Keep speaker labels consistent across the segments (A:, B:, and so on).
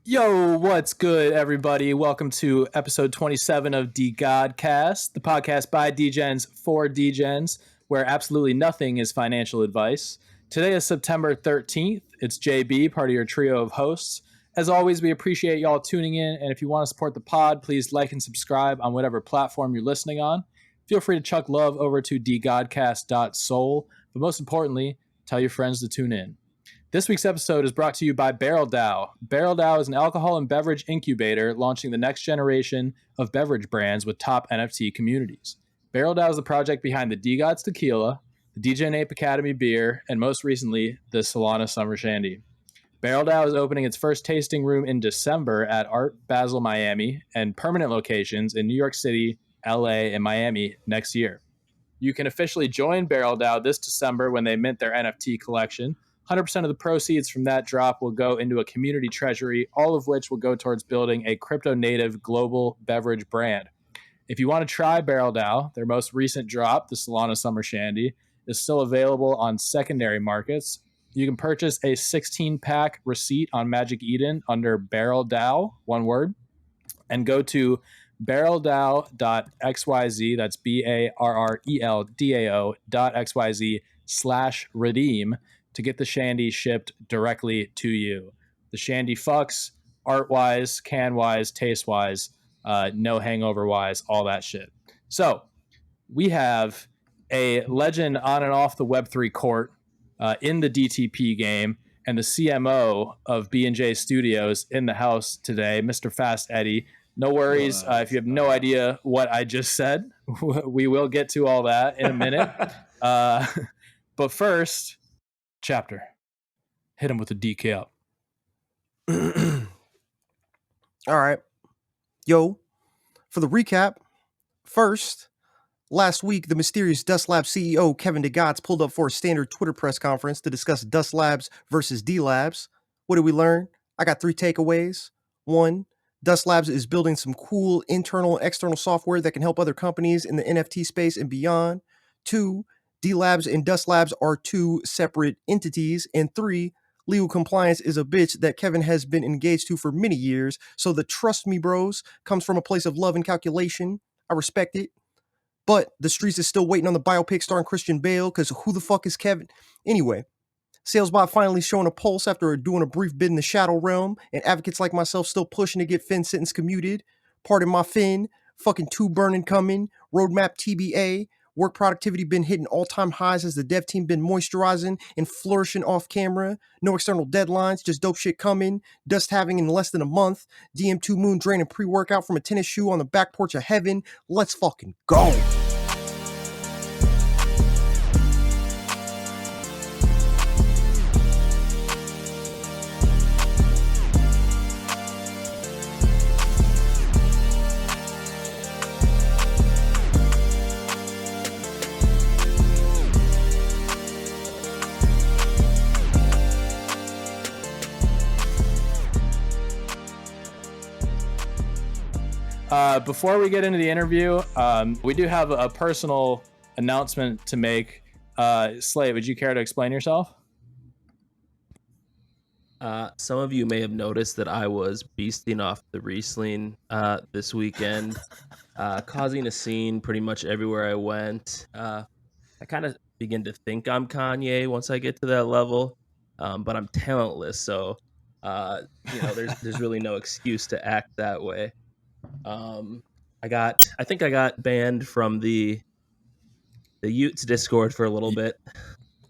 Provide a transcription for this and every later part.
A: Yo, what's good, everybody? Welcome to episode 27 of DeGodCast, the podcast by DGens for DGens, where absolutely nothing is financial advice. Today is September 13th. It's JB, part of your trio of hosts. As always, we appreciate y'all tuning in, and if you want to support the pod, please like and subscribe on whatever platform you're listening on. Feel free to chuck love over to dgodcast.soul, but most importantly, tell your friends to tune in. This week's episode is brought to you by BarrelDAO. BarrelDAO is an alcohol and beverage incubator launching the next generation of beverage brands with top NFT communities. BarrelDAO is the project behind the DeGods Tequila, the DJ Nape Academy beer, and most recently, the Solana Summer Shandy. BarrelDAO is opening its first tasting room in December at Art Basel, Miami, and permanent locations in New York City, LA, and Miami next year. You can officially join BarrelDAO this December when they mint their NFT collection. 100% of the proceeds from that drop will go into a community treasury, all of which will go towards building a crypto-native global beverage brand. If you want to try BarrelDAO, their most recent drop, the Solana Summer Shandy, is still available on secondary markets. You can purchase a 16-pack receipt on Magic Eden under BarrelDAO, one word, and go to barreldao.xyz, that's barreldao.xyz/redeem, to get the shandy shipped directly to you. The shandy fucks, art-wise, can-wise, taste-wise, no hangover-wise, all that shit. So we have a legend on and off the Web3 court in the DTP game, and the CMO of B&J Studios in the house today, Mr. Fast Eddie. No worries if you have no idea what I just said. We will get to all that in a minute. But first... Chapter. Hit him with a decap.
B: All right. Yo, for the recap, first, last week, the mysterious Dust Labs CEO Kevin DeGodCast pulled up for a standard Twitter press conference to discuss Dust Labs versus D Labs. What did we learn? I got 3 takeaways. 1, Dust Labs is building some cool internal and external software that can help other companies in the NFT space and beyond. 2, D Labs and Dust Labs are 2 separate entities. And 3, legal compliance is a bitch that Kevin has been engaged to for many years. So the trust me bros comes from a place of love and calculation. I respect it. But the streets is still waiting on the biopic starring Christian Bale, because who the fuck is Kevin? Anyway, SalesBot finally showing a pulse after doing a brief bid in the shadow realm, and advocates like myself still pushing to get Finn's sentence commuted. Pardon my Finn, fucking 2 burning coming, roadmap TBA. Work productivity been hitting all-time highs as the dev team been moisturizing and flourishing off camera. No external deadlines, just dope shit coming. Dust having in less than a month. DM2 Moon draining pre-workout from a tennis shoe on the back porch of heaven. Let's fucking go.
A: Before we get into the interview, we do have a personal announcement to make. Slade, would you care to explain yourself?
C: Some of you may have noticed that I was beasting off the Riesling this weekend, causing a scene pretty much everywhere I went. I kind of begin to think I'm Kanye once I get to that level, but I'm talentless, so there's really no excuse to act that way. I think I got banned from the Utes Discord for a little bit,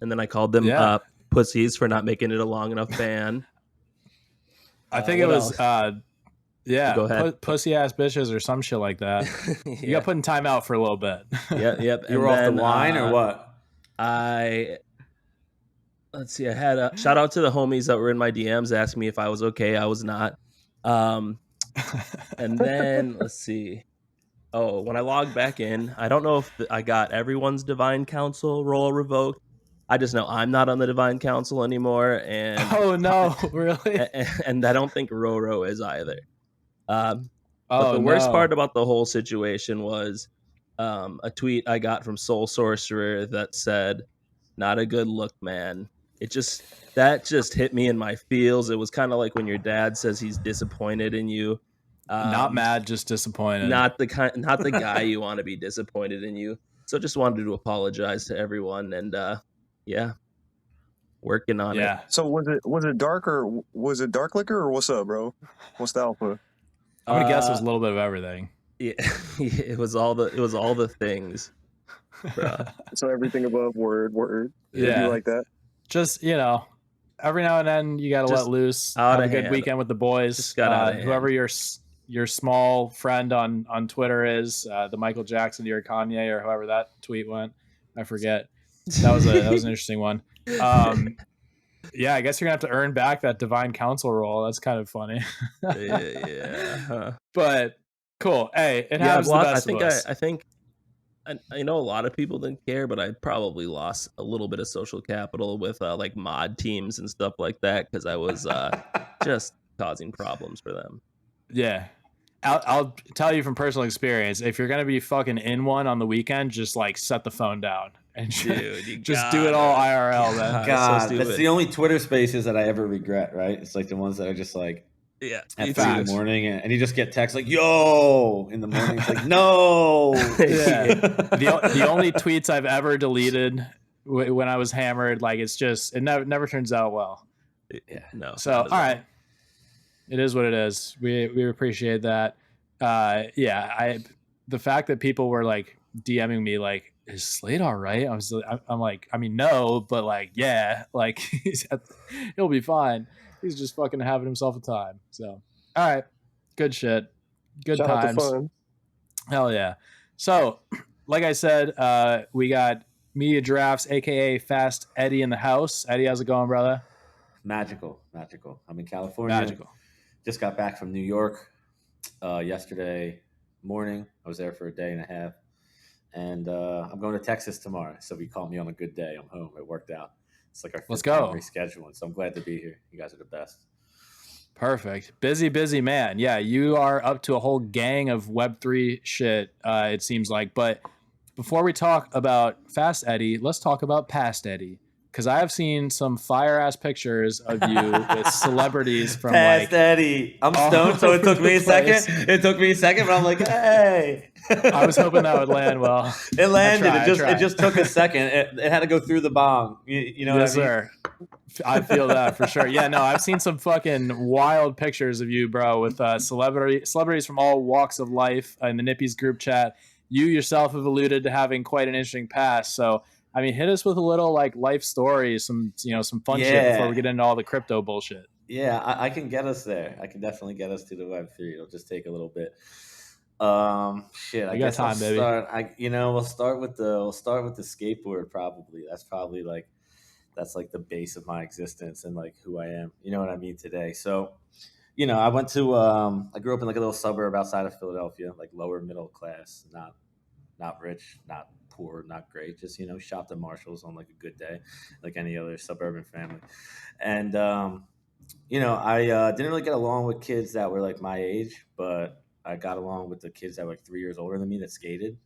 C: and then I called them pussies for not making it a long enough ban.
A: I think it was
C: Go ahead.
A: Pussy ass bitches or some shit like that. You got put in timeout for a little bit.
C: Yep.
D: You were off the line or what?
C: Let's see. I had a shout out to the homies that were in my DMs asking me if I was okay. I was not. And then let's see. Oh, when I logged back in, I don't know if I got everyone's Divine Council role revoked. I just know I'm not on the Divine Council anymore. And
A: oh no, really?
C: And I don't think Roro is either. But the worst part about the whole situation was a tweet I got from Soul Sorcerer that said, "Not a good look, man. that just hit me in my feels. It was kind of like when your dad says he's disappointed in you.
A: Not mad, just disappointed.
C: Not the guy you want to be disappointed in you. So just wanted to apologize to everyone, and working on it.
E: So was it dark, or was it dark liquor, or what's up, bro? What's the alpha?
A: I'm gonna guess it was a little bit of everything.
C: Yeah, it was all the things.
E: So everything above word.
A: Yeah,
E: You like that?
A: Just every now and then you gotta let loose. Have a good weekend with the boys.
C: Just got out of hand.
A: Whoever your small friend on Twitter is, the Michael Jackson to your Kanye, or however that tweet went. I forget. That was an interesting one. Yeah, I guess you're gonna have to earn back that divine counsel role. That's kind of funny. But cool. Hey, it happens. The best of us.
C: I think I know a lot of people didn't care, but I probably lost a little bit of social capital with like mod teams and stuff like that, because I was just causing problems for them.
A: Yeah. I'll tell you from personal experience, if you're going to be fucking in one on the weekend, just like set the phone down and just do it all IRL, man.
D: God, that's the only Twitter spaces that I ever regret, right? It's like the ones that are just like at 3 in the morning, and you just get texts like, yo, in the morning. It's like, no.
A: Yeah. The only tweets I've ever deleted when I was hammered, like it never turns out well.
C: Yeah, no.
A: So, all right. It is what it is. We appreciate that. The fact that people were like DMing me like, is Slade all right? I'm like, I mean, no, but like, yeah, like he'll be fine. He's just fucking having himself a time. So, all right, good shit, good
E: Shout
A: times.
E: out to fun.
A: Hell yeah. So, like I said, we got Media Giraffes, aka Fast Eddie, in the house. Eddie, how's it going, brother?
D: Magical. I'm in California.
A: Magical.
D: Just got back from New York yesterday morning. I was there for a day and a half. And I'm going to Texas tomorrow. So if you call me on a good day, I'm home. It worked out. It's like our
A: Let's go.
D: Rescheduling. So I'm glad to be here. You guys are the best.
A: Perfect. Busy man. Yeah, you are up to a whole gang of Web3 shit, it seems like. But before we talk about Fast Eddie, let's talk about Past Eddie. Because I have seen some fire-ass pictures of you with celebrities from
D: Past Eddie. I'm stoned, so it took me a second. But I'm like, hey.
A: I was hoping that would land well.
D: It landed. It just took a second. It had to go through the bong. You know
A: yes,
D: what I mean?
A: Sir. I feel that for sure. Yeah, no, I've seen some fucking wild pictures of you, bro, with celebrities from all walks of life in the Nippies group chat. You yourself have alluded to having quite an interesting past, so I mean, hit us with a little like life story, some fun shit before we get into all the crypto bullshit.
D: Yeah, I can get us there. I can definitely get us to the Web3. It'll just take a little bit. I guess
A: time, baby.
D: We'll start with the skateboard. Probably that's like the base of my existence and like who I am. You know what I mean today. So, I went to I grew up in like a little suburb outside of Philadelphia, like lower middle class, not rich, not poor, not great, just shopped at Marshall's on like a good day, like any other suburban family. And I didn't really get along with kids that were like my age, but I got along with the kids that were like 3 years older than me that skated,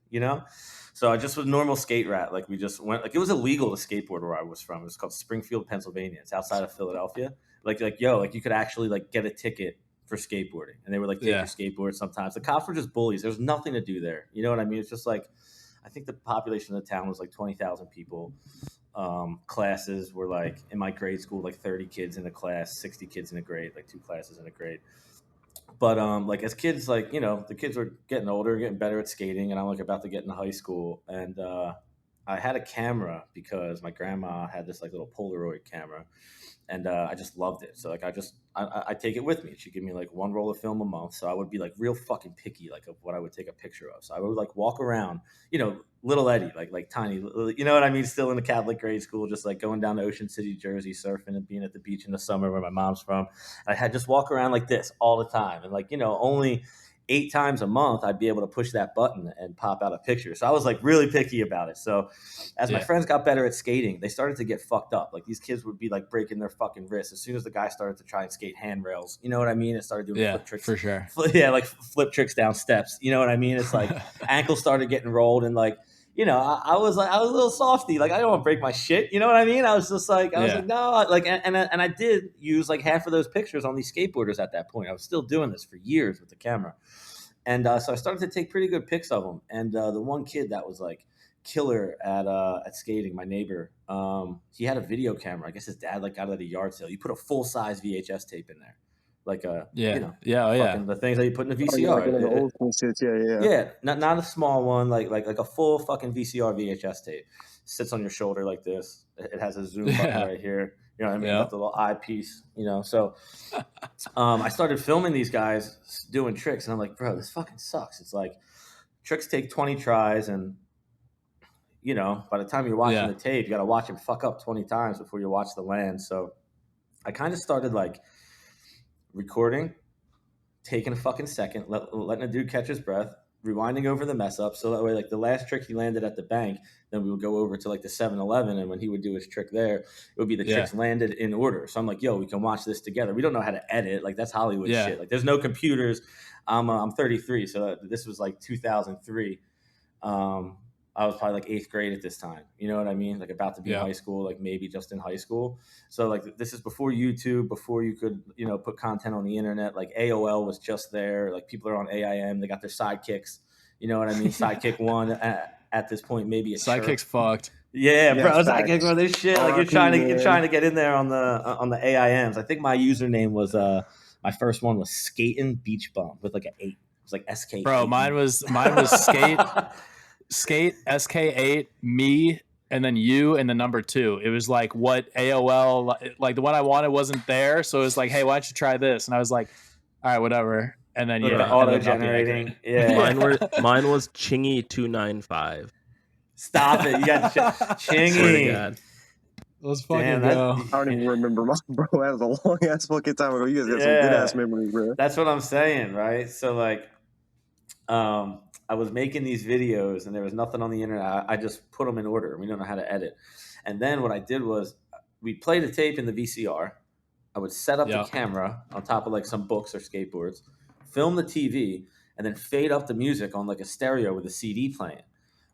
D: so I just was normal skate rat. Like we just went, like it was illegal to skateboard where I was from. It was called Springfield, Pennsylvania. It's outside of Philadelphia. Like you could actually like get a ticket for skateboarding, and they would like take your skateboard sometimes. The cops were just bullies. There's nothing to do there. You know what I mean? It's just like, I think the population of the town was like 20,000 people. Classes were like, in my grade school, like 30 kids in a class, 60 kids in a grade, like 2 classes in a grade. But like as kids, like, the kids were getting older, getting better at skating, and I'm like about to get into high school. And I had a camera because my grandma had this like little Polaroid camera, and I just loved it. So like I take it with me. She'd give me like 1 roll of film a month. So I would be like real fucking picky, like of what I would take a picture of. So I would like walk around, little Eddie, like tiny, you know what I mean? Still in the Catholic grade school, just like going down to Ocean City, Jersey, surfing and being at the beach in the summer where my mom's from. I had just walk around like this all the time. And like, only 8 times a month, I'd be able to push that button and pop out a picture. So I was like really picky about it. So as my friends got better at skating, they started to get fucked up. Like these kids would be like breaking their fucking wrists as soon as the guy started to try and skate handrails. You know what I mean? It started doing flip tricks.
A: For sure.
D: Like flip tricks down steps. You know what I mean? It's like ankles started getting rolled, and like you know, I was a little softy. Like, I don't want to break my shit. You know what I mean? I was just like, I was
A: Yeah.
D: like, no, like, and I did use like half of those pictures on these skateboarders at that point. I was still doing this for years with the camera. And so I started to take pretty good pics of them. And the one kid that was like killer at skating, my neighbor, he had a video camera. I guess his dad like got it at a yard sale. You put a full size VHS tape in there, like
A: Yeah.
D: you know,
A: Yeah. Oh, yeah.
D: fucking the things that you put in a
E: Oh, yeah, like one of the
D: VCR.
E: old school shits. Yeah.
D: Yeah, not a small one, like a full fucking VCR VHS tape. Sits on your shoulder like this. It has a zoom button
A: Yeah.
D: right here. You know what I mean?
A: Yeah.
D: Got the little eyepiece. You know, so I started filming these guys doing tricks, and I'm like, bro, this fucking sucks. It's like tricks take 20 tries, and you know, by the time you're watching
A: Yeah.
D: the tape, you got to watch him fuck up 20 times before you watch the land. So I kind of started like recording, taking a fucking second, letting a dude catch his breath, rewinding over the mess up. So that way, like the last trick he landed at the bank, then we would go over to like the 7-Eleven. And when he would do his trick there, it would be the
A: Yeah.
D: tricks landed in order. So I'm like, yo, we can watch this together. We don't know how to edit. Like, that's Hollywood
A: Yeah.
D: shit. Like, there's no computers. I'm 33. So this was like 2003. I was probably like 8th grade at this time. You know what I mean? Like, about to be in
A: Yeah.
D: high school, like maybe just in high school. So like this is before YouTube, before you could, you know, put content on the internet. Like AOL was just there. Like people are on AIM. They got their sidekicks. You know what I mean? Sidekick one at this point, maybe a
A: Sidekick's
D: chirp.
A: fucked.
D: Yeah,
E: Yeah,
D: bro.
E: facts.
D: Sidekick on this shit. Like
E: RIP,
D: you're
E: man.
D: trying to get in there on the AIMs. I think my username was my first one was Skatin' Beach Bum with like an 8. It was like SK.
A: Bro, mine was skate SK8 me and then you and the number 2. It was like what AOL, like the one I wanted wasn't there, so it was like, hey, why don't you try this? And I was like, all right, whatever. And then
D: Like
A: yeah,
D: the
A: it ended
D: auto
A: up not being
D: generating.
A: accurate.
D: Yeah.
C: Mine was Chingy295.
D: Stop it. You got
C: Swear to
D: Chingy.
C: God.
A: Let's fucking
D: Damn,
A: go.
E: I don't even remember, bro. That was a long ass fucking time ago. You guys got some good ass memories, bro.
D: That's what I'm saying, right? So like, I was making these videos and there was nothing on the internet. I just put them in order. We don't know how to edit. And then what I did was we played a tape in the VCR. I would set up
A: Yeah.
D: the camera on top of like some books or skateboards, film the TV, and then fade up the music on like a stereo with a CD playing,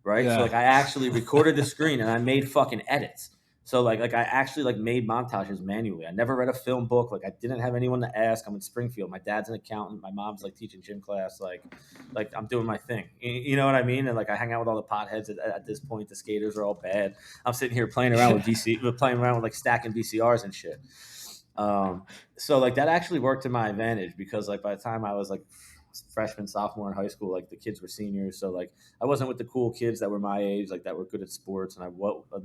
D: right?
A: Yeah.
D: So like I actually recorded the screen and I made fucking edits. So like I actually like made montages manually. I never read a film book. Like I didn't have anyone to ask. I'm in Springfield. My dad's an accountant. My mom's like teaching gym class. Like I'm doing my thing. You know what I mean? And like I hang out with all the potheads at this point. The skaters are all bad. I'm sitting here playing around with playing around with like stacking VCRs and shit. So like that actually worked to my advantage because like by the time I was like freshman, sophomore in high school, like the kids were seniors. So like I wasn't with the cool kids that were my age, like that were good at sports. And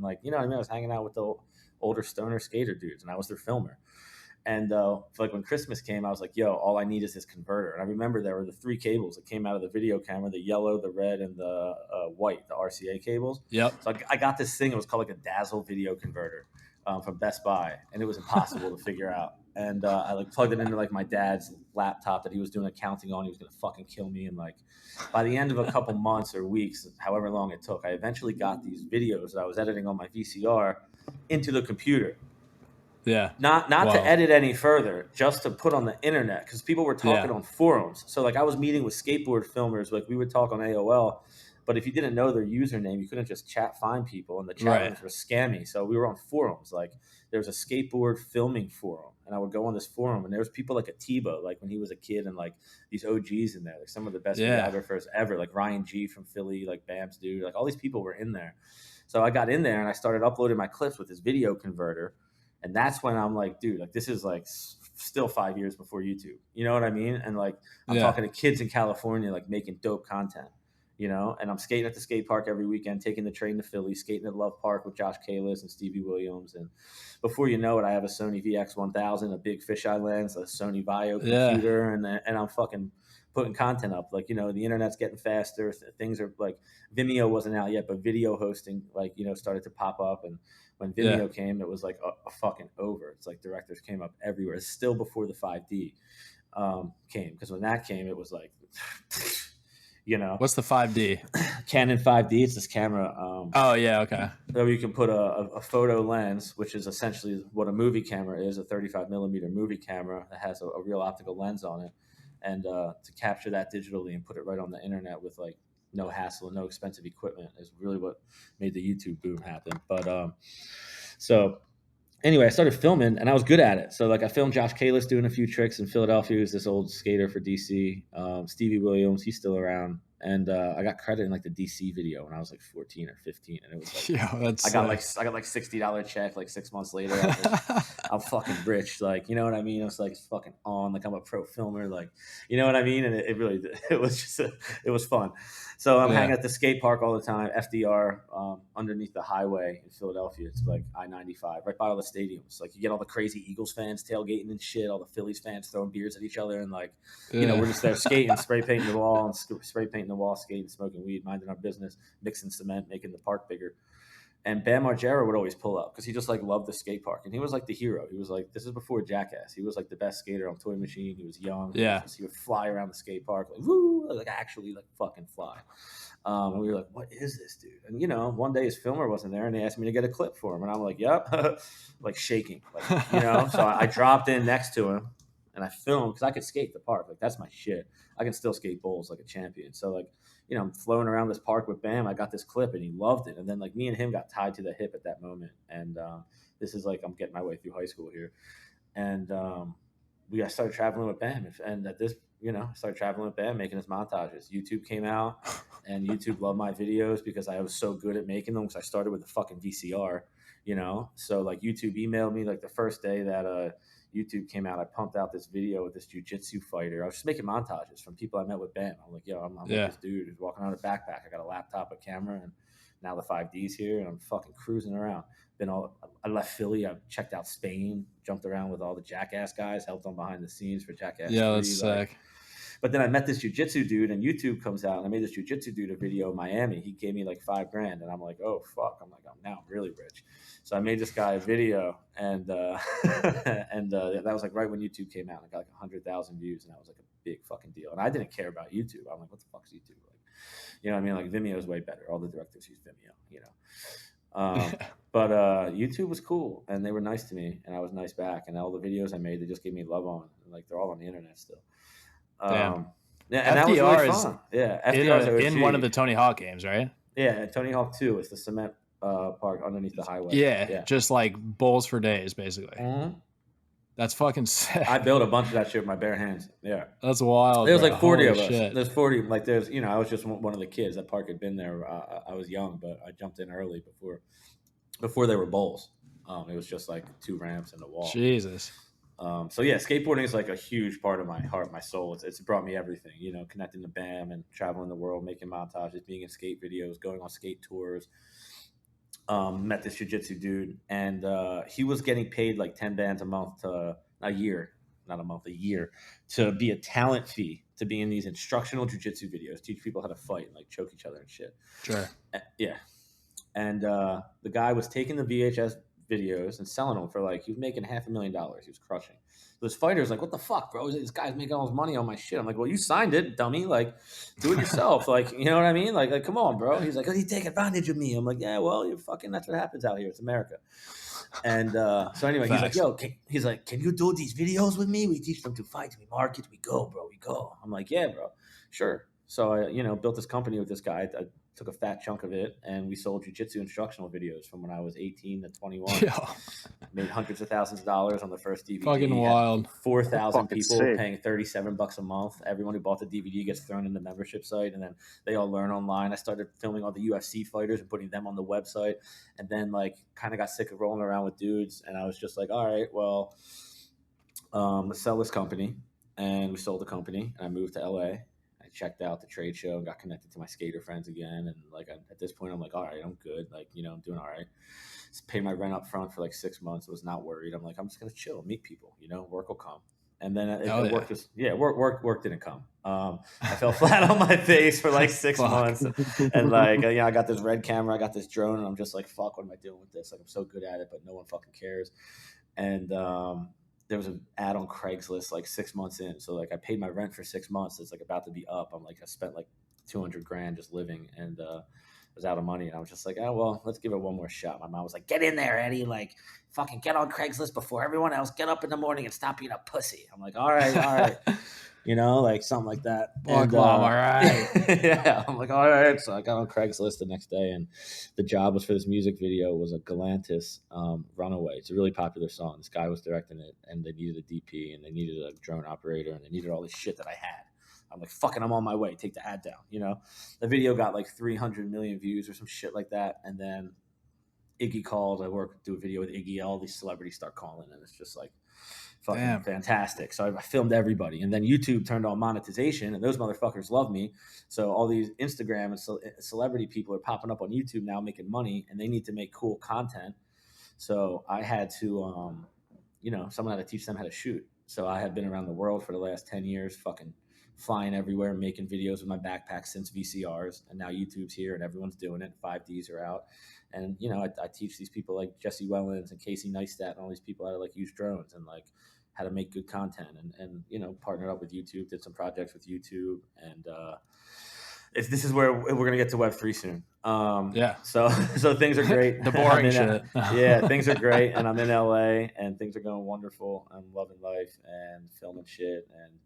D: like, you know what I mean? I was hanging out with the older stoner skater dudes and I was their filmer. And so like when Christmas came, I was like, yo, all I need is this converter. And I remember there were the 3 cables that came out of the video camera, the yellow, the red, and the white, the RCA cables.
A: Yep.
D: So I got this thing. It was called like a Dazzle video converter from Best Buy. And it was impossible to figure out. And I like plugged it into like my dad's laptop that he was doing accounting on. He was going to fucking kill me. And like by the end of a couple months or weeks, however long it took, I eventually got these videos that I was editing on my VCR into the computer.
A: Yeah.
D: Not
A: Wow.
D: to edit any further, just to put on the internet because people were talking
A: Yeah.
D: on forums. So like I was meeting with skateboard filmers, like we would talk on AOL, but if you didn't know their username, you couldn't just find people, and the chat
A: Right.
D: rooms were scammy. So we were on forums. Like there was a skateboard filming forum, and I would go on this forum, and there was people like Atiba, like when he was a kid, and like these OGs in there, like some of the best
A: Yeah.
D: videographers ever, like Ryan G from Philly, like Bam's dude, like all these people were in there. So I got in there and I started uploading my clips with this video converter. And that's when I'm like, dude, like this is like still 5 years before YouTube. You know what I mean? And like I'm
A: Yeah.
D: talking to kids in California, like making dope content, you know? And I'm skating at the skate park every weekend, taking the train to Philly, skating at Love Park with Josh Kalis and Stevie Williams. And before you know it, I have a Sony VX1000, a big fisheye lens, a Sony Vaio
A: Yeah.
D: computer, and I'm fucking putting content up. Like, you know, the internet's getting faster. Things are like Vimeo wasn't out yet, but video hosting, like, you know, started to pop up. And when Vimeo came, it was like a fucking over. It's like directors came up everywhere. It's still before the 5D came, because when that came, it was like, you know,
A: What's the 5D?
D: Canon 5D. It's this camera.
A: Oh yeah. Okay.
D: Where you can put a photo lens, which is essentially what a movie camera is, a 35 millimeter movie camera that has a real optical lens on it, and to capture that digitally and put it right on the internet with like no hassle, no expensive equipment is really what made the YouTube boom happen. But so anyway, I started filming and I was good at it. So like I filmed Josh Kalis doing a few tricks in Philadelphia. He was this old skater for DC. Stevie Williams, he's still around. And I got credit in like the DC video when I was like 14 or 15. And it was like,
A: Yeah, that's
D: I got like $60 check like 6 months later. I was like, I'm fucking rich. Like, you know what I mean? I was like, it's fucking on. Like I'm a pro filmer. Like, you know what I mean? And it really, it was just, it was fun. So I'm hanging at the skate park all the time, FDR, underneath the highway in Philadelphia. It's like I-95, right by all the stadiums. Like you get all the crazy Eagles fans tailgating and shit, all the Phillies fans throwing beers at each other. And like, you know, we're just there skating, spray painting the wall and spray painting the wall, skating, smoking weed, minding our business, mixing cement, making the park bigger. And Bam Margera would always pull up because he just like loved the skate park. And he was like the hero. He was like, this is before Jackass. He was like the best skater on Toy Machine. He was young.
A: Yeah.
D: He would fly around the skate park, like, woo, like actually like fucking fly. And we were like, what is this dude? And, you know, one day his filmer wasn't there and they asked me to get a clip for him. And I'm like, yep, like shaking, like, you know. So I dropped in next to him and I filmed because I could skate the park. Like, that's my shit. I can still skate bowls like a champion. So, like, you know, I'm floating around this park with Bam. I got this clip and he loved it. And then, like, me and him got tied to the hip at that moment. And this is like, I'm getting my way through high school here. And I started traveling with Bam. And at this, you know, I started traveling with Bam, making his montages. YouTube came out, and YouTube loved my videos because I was so good at making them because I started with a fucking VCR, you know. So, like, YouTube emailed me, like, the first day that YouTube came out. I pumped out this video with this jiu-jitsu fighter. I was just making montages from people I met with Bam. I'm like, yo, I'm like this dude who's walking around a backpack. I got a laptop, a camera, and now the 5D's here, and I'm fucking cruising around. I left Philly. I checked out Spain, jumped around with all the Jackass guys, helped them behind the scenes for Jackass.
A: Yeah, that's sick.
D: But then I met this jiu-jitsu dude, and YouTube comes out, and I made this jiu-jitsu dude a video in Miami. He gave me like $5,000, and I'm like, oh fuck! I'm now really rich. So I made this guy a video, and that was like right when YouTube came out. I got like 100,000 views, and that was like a big fucking deal. And I didn't care about YouTube. I'm like, what the fuck's YouTube? Like, you know what I mean? Like Vimeo is way better. All the directors use Vimeo, you know. But YouTube was cool, and they were nice to me, and I was nice back. And all the videos I made, they just gave me love on. Like they're all on the internet still.
A: Damn.
D: Yeah, and
A: FDR
D: that was really
A: is
D: fun. Yeah, FDR
A: in one of the Tony Hawk games, right?
D: Yeah, Tony Hawk 2 is the cement park underneath the highway.
A: Yeah, just like bowls for days, basically.
D: Mm-hmm.
A: That's fucking sick.
D: I built a bunch of that shit with my bare hands. Yeah,
A: that's wild.
D: There was like 40 of us.
A: Shit.
D: There's 40. Like there's, you know, I was just one of the kids. That park had been there. I was young, but I jumped in early before there were bowls. It was just like 2 ramps and a wall.
A: Jesus.
D: So yeah, skateboarding is like a huge part of my heart, my soul. It's brought me everything, you know, connecting to Bam and traveling the world, making montages, being in skate videos, going on skate tours. Met this jiu-jitsu dude, and he was getting paid like 10 bands a year to be a talent fee, to be in these instructional jiu-jitsu videos, teach people how to fight and like choke each other and shit.
A: Sure.
D: Yeah. And the guy was taking the VHS videos and selling them for like, he was making $500,000. He was crushing. So his fighter's like, what the fuck, bro? This guy's making all his money on my shit. I'm like, well, you signed it, dummy. Like, do it yourself. Like, you know what I mean? Like, come on, bro. He's like, oh, he take advantage of me. I'm like, yeah, well, you're fucking, that's what happens out here. It's America. And so anyway,
A: Facts.
D: he's like, can you do these videos with me? We teach them to fight. We market. We go, bro. We go. I'm like, yeah, bro. Sure. So I, you know, built this company with this guy. I took a fat chunk of it, and we sold jiu-jitsu instructional videos from when I was 18 to 21.
A: Yeah.
D: Made hundreds of thousands of dollars on the first DVD.
A: Fucking wild.
D: 4,000
E: Fucking
D: people
E: sick.
D: paying $37 a month. Everyone who bought the DVD gets thrown in the membership site, and then they all learn online. I started filming all the UFC fighters and putting them on the website, and then like kind of got sick of rolling around with dudes, and I was just like, all right, well, let's sell this company. And we sold the company, and I moved to LA. Checked out the trade show and got connected to my skater friends again. And like at this point, I'm like, all right, I'm good. Like, you know, I'm doing all right. Just pay my rent up front for like 6 months. Was not worried. I'm like, I'm just gonna chill, meet people. You know, work will come. And then work didn't come. I fell flat on my face for like 6 months, and like, you know, I got this red camera, I got this drone, and I'm just like, fuck, what am I doing with this? Like, I'm so good at it, but no one fucking cares. And there was an ad on Craigslist like 6 months in. So like I paid my rent for 6 months. It's like about to be up. I'm like, I spent like $200,000 just living, and was out of money. And I was just like, oh, well, let's give it one more shot. My mom was like, get in there, Eddie. Like, fucking get on Craigslist before everyone else. Get up in the morning and stop being a pussy. I'm like, all right. you know, like something like that.
A: Fuck, Mom, all right.
D: Yeah, I'm like, all right. So I got on Craigslist the next day, and the job was for this music video was a Galantis Runaway. It's a really popular song. This guy was directing it, and they needed a DP, and they needed a drone operator, and they needed all this shit that I had. I'm like, fucking, I'm on my way. Take the ad down, you know? The video got like 300 million views or some shit like that, and then Iggy called. I do a video with Iggy. All these celebrities start calling, and it's just like fucking fantastic. So I filmed everybody, and then YouTube turned on monetization, and those motherfuckers love me. So all these Instagram and celebrity people are popping up on YouTube now, making money, and they need to make cool content. So I had to, someone had to teach them how to shoot. So I have been around the world for the last 10 years, fucking flying everywhere, making videos with my backpack since VCRs, and now YouTube's here and everyone's doing it. 5Ds are out, and I teach these people like Jesse Wellens and Casey Neistat and all these people how to like use drones and like how to make good content, and partnered up with YouTube, did some projects with YouTube, and this is where we're gonna get to Web3 soon. So things are great.
A: The boring shit.
D: Yeah, things are great, and I'm in LA, and things are going wonderful. I'm loving life and filming shit. And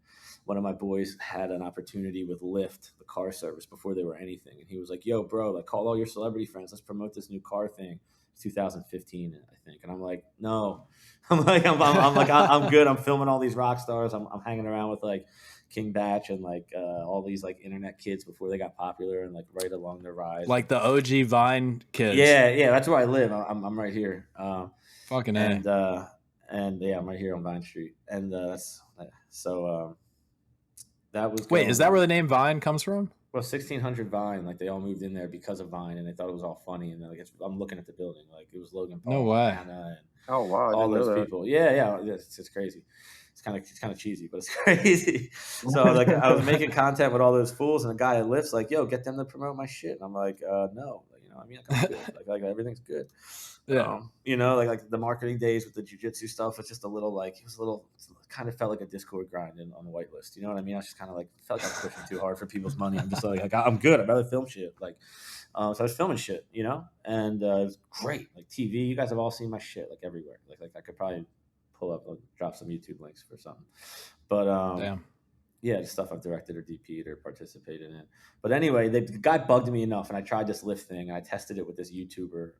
D: one of my boys had an opportunity with Lyft, the car service, before they were anything, and he was like, "Yo, bro, like call all your celebrity friends. Let's promote this new car thing." It's 2015, I think, and I'm like, "No." I'm good. I'm filming all these rock stars. I'm hanging around with like King Batch and like all these like internet kids before they got popular and like right along their rise.
A: Like the OG Vine kids.
D: Yeah, that's where I live. I'm right here.
A: Fucking
D: and yeah, I'm right here on Vine Street. And that was.
A: Wait, is that where the name Vine comes from?
D: Well, 1600 Vine, like they all moved in there because of Vine, and they thought it was all funny. And then like I'm looking at the building, like it was Logan Paul,
A: no way,
D: and
E: oh wow,
D: all those people. Yeah, it's crazy. It's kind of cheesy, but it's crazy. So like I was making content with all those fools, and a guy at Lyft's like, "Yo, get them to promote my shit." And I'm like, "No, I'm good. like everything's good."
A: Yeah.
D: Like the marketing days with the jiu-jitsu stuff, it's just a little like kind of felt like a Discord grind on the whitelist. You know what I mean? I was just kind of like felt like I was pushing too hard for people's money. I'm just like I'm good. I'd rather film shit. So I was filming shit, and it was great. Like TV, you guys have all seen my shit like everywhere. Like I could probably pull up, drop some YouTube links for something. But yeah, the stuff I've directed or DP'd or participated in. But anyway, the guy bugged me enough, and I tried this Lyft thing, and I tested it with this YouTuber,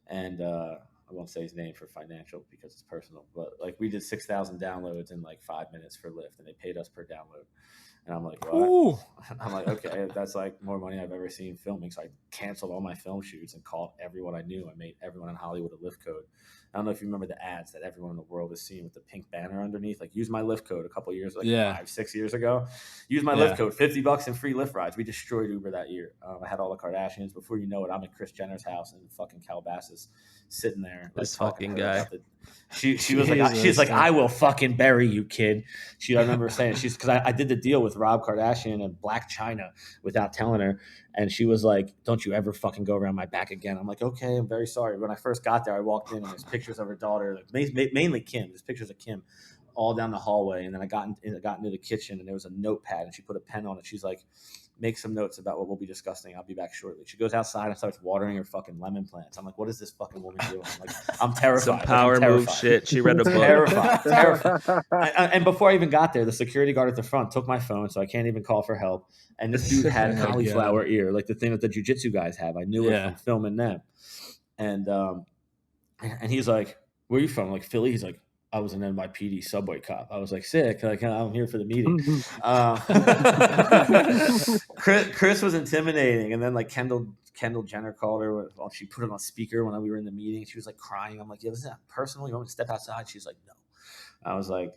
D: and I won't say his name for financial because it's personal, but like we did 6,000 downloads in like 5 minutes for Lyft, and they paid us per download. And I'm like, what? Ooh. I'm like, okay, that's like more money I've ever seen filming. So I canceled all my film shoots and called everyone I knew. I made everyone in Hollywood a Lyft code. I don't know if you remember the ads that everyone in the world is seeing with the pink banner underneath. Like, use my Lyft code a couple of years, 5-6 years ago. Use my Lyft code, $50 and free Lyft rides. We destroyed Uber that year. I had all the Kardashians. Before you know it, I'm at Kris Jenner's house in fucking Calabasas, sitting there.
C: This fucking guy.
D: She was like, she's like, I will fucking bury you, kid. I remember saying, because I did the deal with Rob Kardashian and Black China without telling her. And she was like, don't you ever fucking go around my back again. I'm like, okay, I'm very sorry. When I first got there, I walked in and there's pictures of her daughter, like, mainly Kim. There's pictures of Kim all down the hallway. And then I got into the kitchen and there was a notepad and she put a pen on it. She's like, make some notes about what we'll be discussing. I'll be back shortly. She goes outside and starts watering her fucking lemon plants. I'm like, what is this fucking woman doing? I'm terrified.
C: Some power move shit. She read a book.
D: Terrified. And before I even got there, the security guard at the front took my phone, so I can't even call for help. And this dude had a cauliflower ear, like the thing that the jiu-jitsu guys have. I knew it from filming them. And he's like, where are you from? I'm like, Philly? He's like, I was an NYPD subway cop. I was like, sick. Like, I'm here for the meeting. Chris was intimidating. And then like Kendall Jenner called her. She put it on speaker when we were in the meeting. She was like crying. I'm like, yeah, isn't that personal? You want me to step outside? She's like, no. I was like,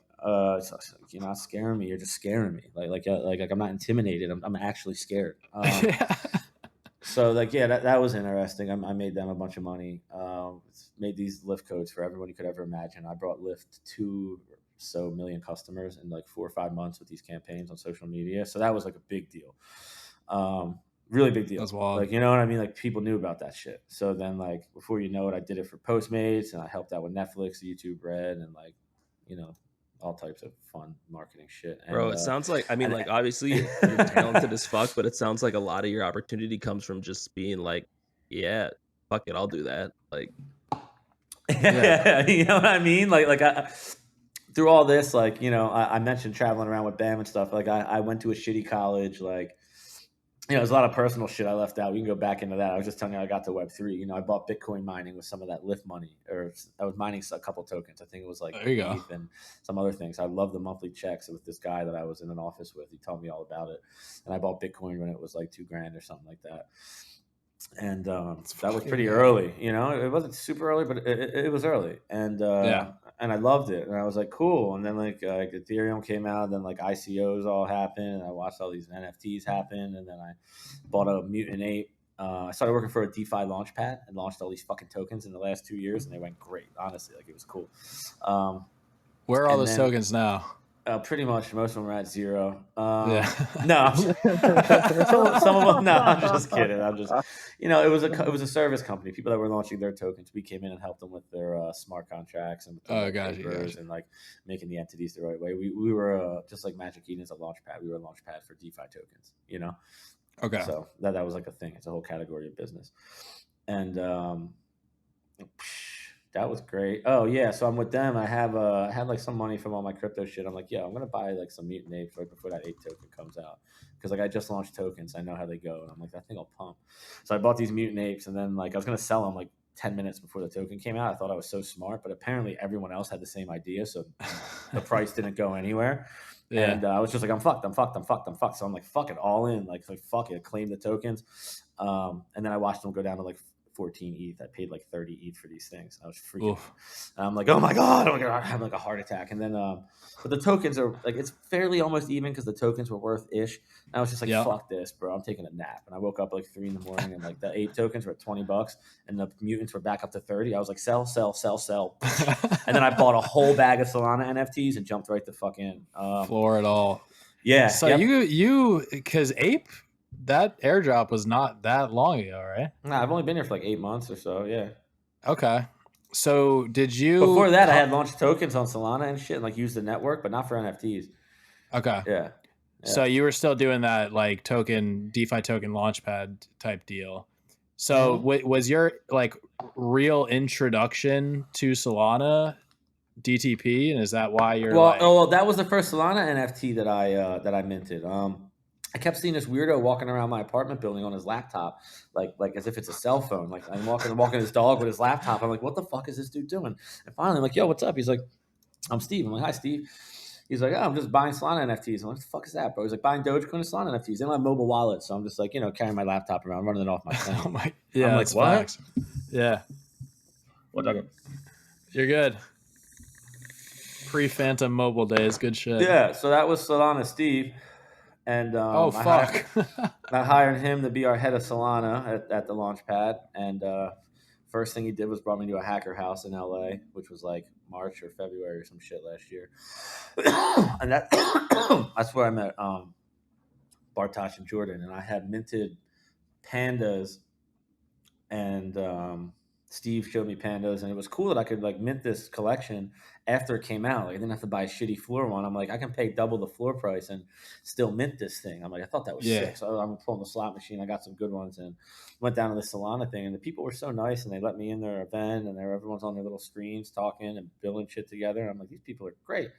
D: you're not scaring me. You're just scaring me. Like I'm not intimidated. I'm actually scared. So that was interesting. I made them a bunch of money. Made these Lyft codes for everyone you could ever imagine. I brought Lyft 2 million customers in like 4 or 5 months with these campaigns on social media. So that was like a big deal. Really big deal.
A: That's wild.
D: Like, you know what I mean? Like people knew about that shit. So then like before you know it, I did it for Postmates and I helped out with Netflix, YouTube Red, and like, all types of fun marketing shit. And,
C: bro, it sounds like, obviously you're talented as fuck, but it sounds like a lot of your opportunity comes from just being like, yeah, fuck it, I'll do that. Like,
D: you know what I mean? through all this, like, you know, I mentioned traveling around with BAM and stuff. Like, I went to a shitty college. Like, you know, there's a lot of personal shit I left out. We can go back into that. I was just telling you I got to Web3. You know, I bought Bitcoin mining with some of that Lyft money, or I was mining a couple tokens. I think it was like
A: There you go.
D: ETH and some other things. I love the monthly checks with this guy that I was in an office with. He told me all about it. And I bought Bitcoin when it was like $2,000 or something like that. And that was pretty early. You know, it wasn't super early, but it was early. And and I loved it. And I was like, cool. And then like Ethereum came out, then like ICOs all happened, and I watched all these NFTs happen, and then I bought a Mutant Ape. I started working for a DeFi launchpad and launched all these fucking tokens in the last 2 years, and they went great. Honestly, like it was cool.
A: Where are all those tokens now?
D: Pretty much most of them are at 0.
A: Yeah.
D: No, some of them. No, I'm just kidding. I'm just, you know, it was a service company. People that were launching their tokens, we came in and helped them with their smart contracts and
A: gotcha.
D: and like making the entities the right way. We were just like Magic Eden's a launchpad. We were a launchpad for DeFi tokens. You know.
A: Okay.
D: So that was like a thing. It's a whole category of business, and that was great. Oh yeah, so I'm with them. I had like some money from all my crypto shit. I'm like, yeah, I'm gonna buy like some Mutant Apes right before that ape token comes out, because like I just launched tokens. I know how they go, and I'm like, that thing will pump. So I bought these Mutant Apes, and then like I was gonna sell them like 10 minutes before the token came out. I thought I was so smart, but apparently everyone else had the same idea, so the price didn't go anywhere. Yeah. And I was just like, I'm fucked. So I'm like, fuck it, all in. Like fuck it, claim the tokens. And then I watched them go down to like 14 ETH. I paid like 30 ETH for these things. I was freaking. I'm like, oh my god, I'm gonna have like a heart attack. And then, but the tokens are like, it's fairly almost even because the tokens were worth ish. And I was just like, fuck this, bro. I'm taking a nap. And I woke up like 3 a.m, and like the 8 tokens were at $20, and the mutants were back up to 30. I was like, sell. And then I bought a whole bag of Solana NFTs and jumped right the fuck in.
A: Floor it all.
D: Yeah.
A: So you because Ape, that airdrop was not that long ago, right?
D: Nah, I've only been here for like 8 months or so. Yeah.
A: Okay. So did you?
D: Before that, I had launched tokens on Solana and shit, and like used the network, but not for NFTs.
A: Okay.
D: Yeah.
A: So you were still doing that like DeFi token launchpad type deal. So was your like real introduction to Solana DTP, and is that why you're
D: well, that was the first Solana NFT that I minted. I kept seeing this weirdo walking around my apartment building on his laptop, like as if it's a cell phone. Like I'm walking his dog with his laptop. I'm like, what the fuck is this dude doing? And finally, I'm like, yo, what's up? He's like, I'm Steve. I'm like, hi, Steve. He's like, oh, I'm just buying Solana NFTs. I'm like, what the fuck is that, bro? He's like, buying Dogecoin and Solana NFTs. They don't have mobile wallets, so I'm just like, you know, carrying my laptop around, running it off my phone.
A: I'm like, what?
D: Facts.
A: Yeah.
D: What?
A: You're good. Pre-Phantom mobile days, good shit.
D: Yeah, so that was Solana Steve. And
A: fuck.
D: I hired him to be our head of Solana at the Launchpad. And first thing he did was brought me to a hacker house in LA, which was like March or February or some shit last year. And that's where I met Bartosz and Jordan. And I had minted pandas, and Steve showed me pandas, and it was cool that I could like mint this collection after it came out. Like I didn't have to buy a shitty floor one. I'm like, I can pay double the floor price and still mint this thing. I'm like, I thought that was sick. So I'm pulling the slot machine. I got some good ones and went down to the Solana thing, and the people were so nice, and they let me in their event, and everyone's on their little screens talking and building shit together. And I'm like, these people are great.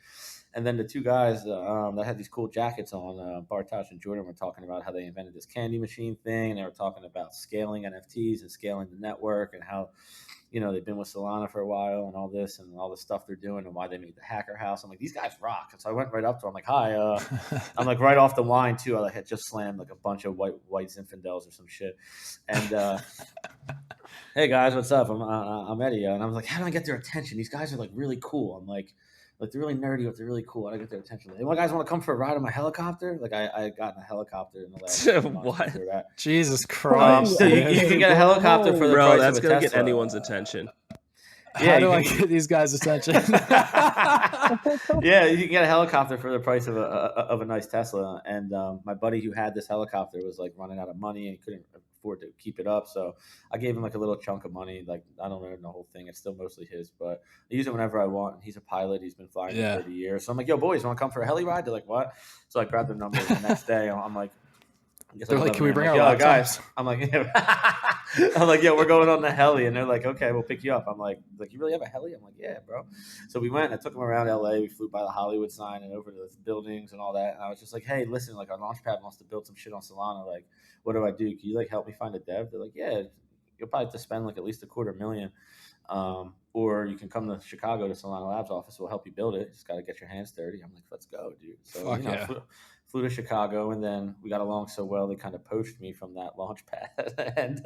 D: And then the two guys that had these cool jackets on, Bartosz and Jordan, were talking about how they invented this candy machine thing, and they were talking about scaling NFTs and scaling the network, and how, you know, they've been with Solana for a while and all this and all the stuff they're doing and why they made the hacker house. I'm like, these guys rock. And so I went right up to them. I'm like, hi. I'm like right off the line too. I had just slammed like a bunch of white Zinfandels or some shit. And hey guys, what's up? I'm Eddie. And I was like, how do I get their attention? These guys are like really cool. I'm like they're really nerdy, but they're really cool. I get their attention. Hey, you guys want to come for a ride on my helicopter? Like I got in a helicopter in the last
C: what?
A: That. Jesus Christ!
D: So you can get a helicopter for the price
C: that's
D: of a
C: gonna
D: Tesla.
C: get anyone's attention.
A: How do I get these guys' attention?
D: Yeah, you can get a helicopter for the price of a nice Tesla. And my buddy who had this helicopter was like running out of money and he couldn't afford to keep it up. So I gave him like a little chunk of money. Like I don't own the whole thing. It's still mostly his, but I use it whenever I want. And he's a pilot. He's been flying for 30 years. So I'm like, yo, boys, want to come for a heli ride? They're like, what? So I grabbed their numbers. The next day, I'm like,
A: They're like, can we bring our
D: yo,
A: laptops?
D: guys? I'm like, yeah. I'm like, yo, we're going on the heli, and they're like, okay, we'll pick you up. I'm like, you really have a heli? I'm like, yeah, bro. So we went. I took them around LA. We flew by the Hollywood sign and over to the buildings and all that. And I was just like, hey, listen, like our launchpad wants to build some shit on Solana. Like, what do I do? Can you like help me find a dev? They're like, yeah, you'll probably have to spend like at least $250,000. Or you can come to Chicago to Solana Labs office. We'll help you build it. Just got to get your hands dirty. I'm like, let's go, dude. So
A: Fuck yeah.
D: flew to Chicago, and then we got along so well they kind of poached me from that launch pad. And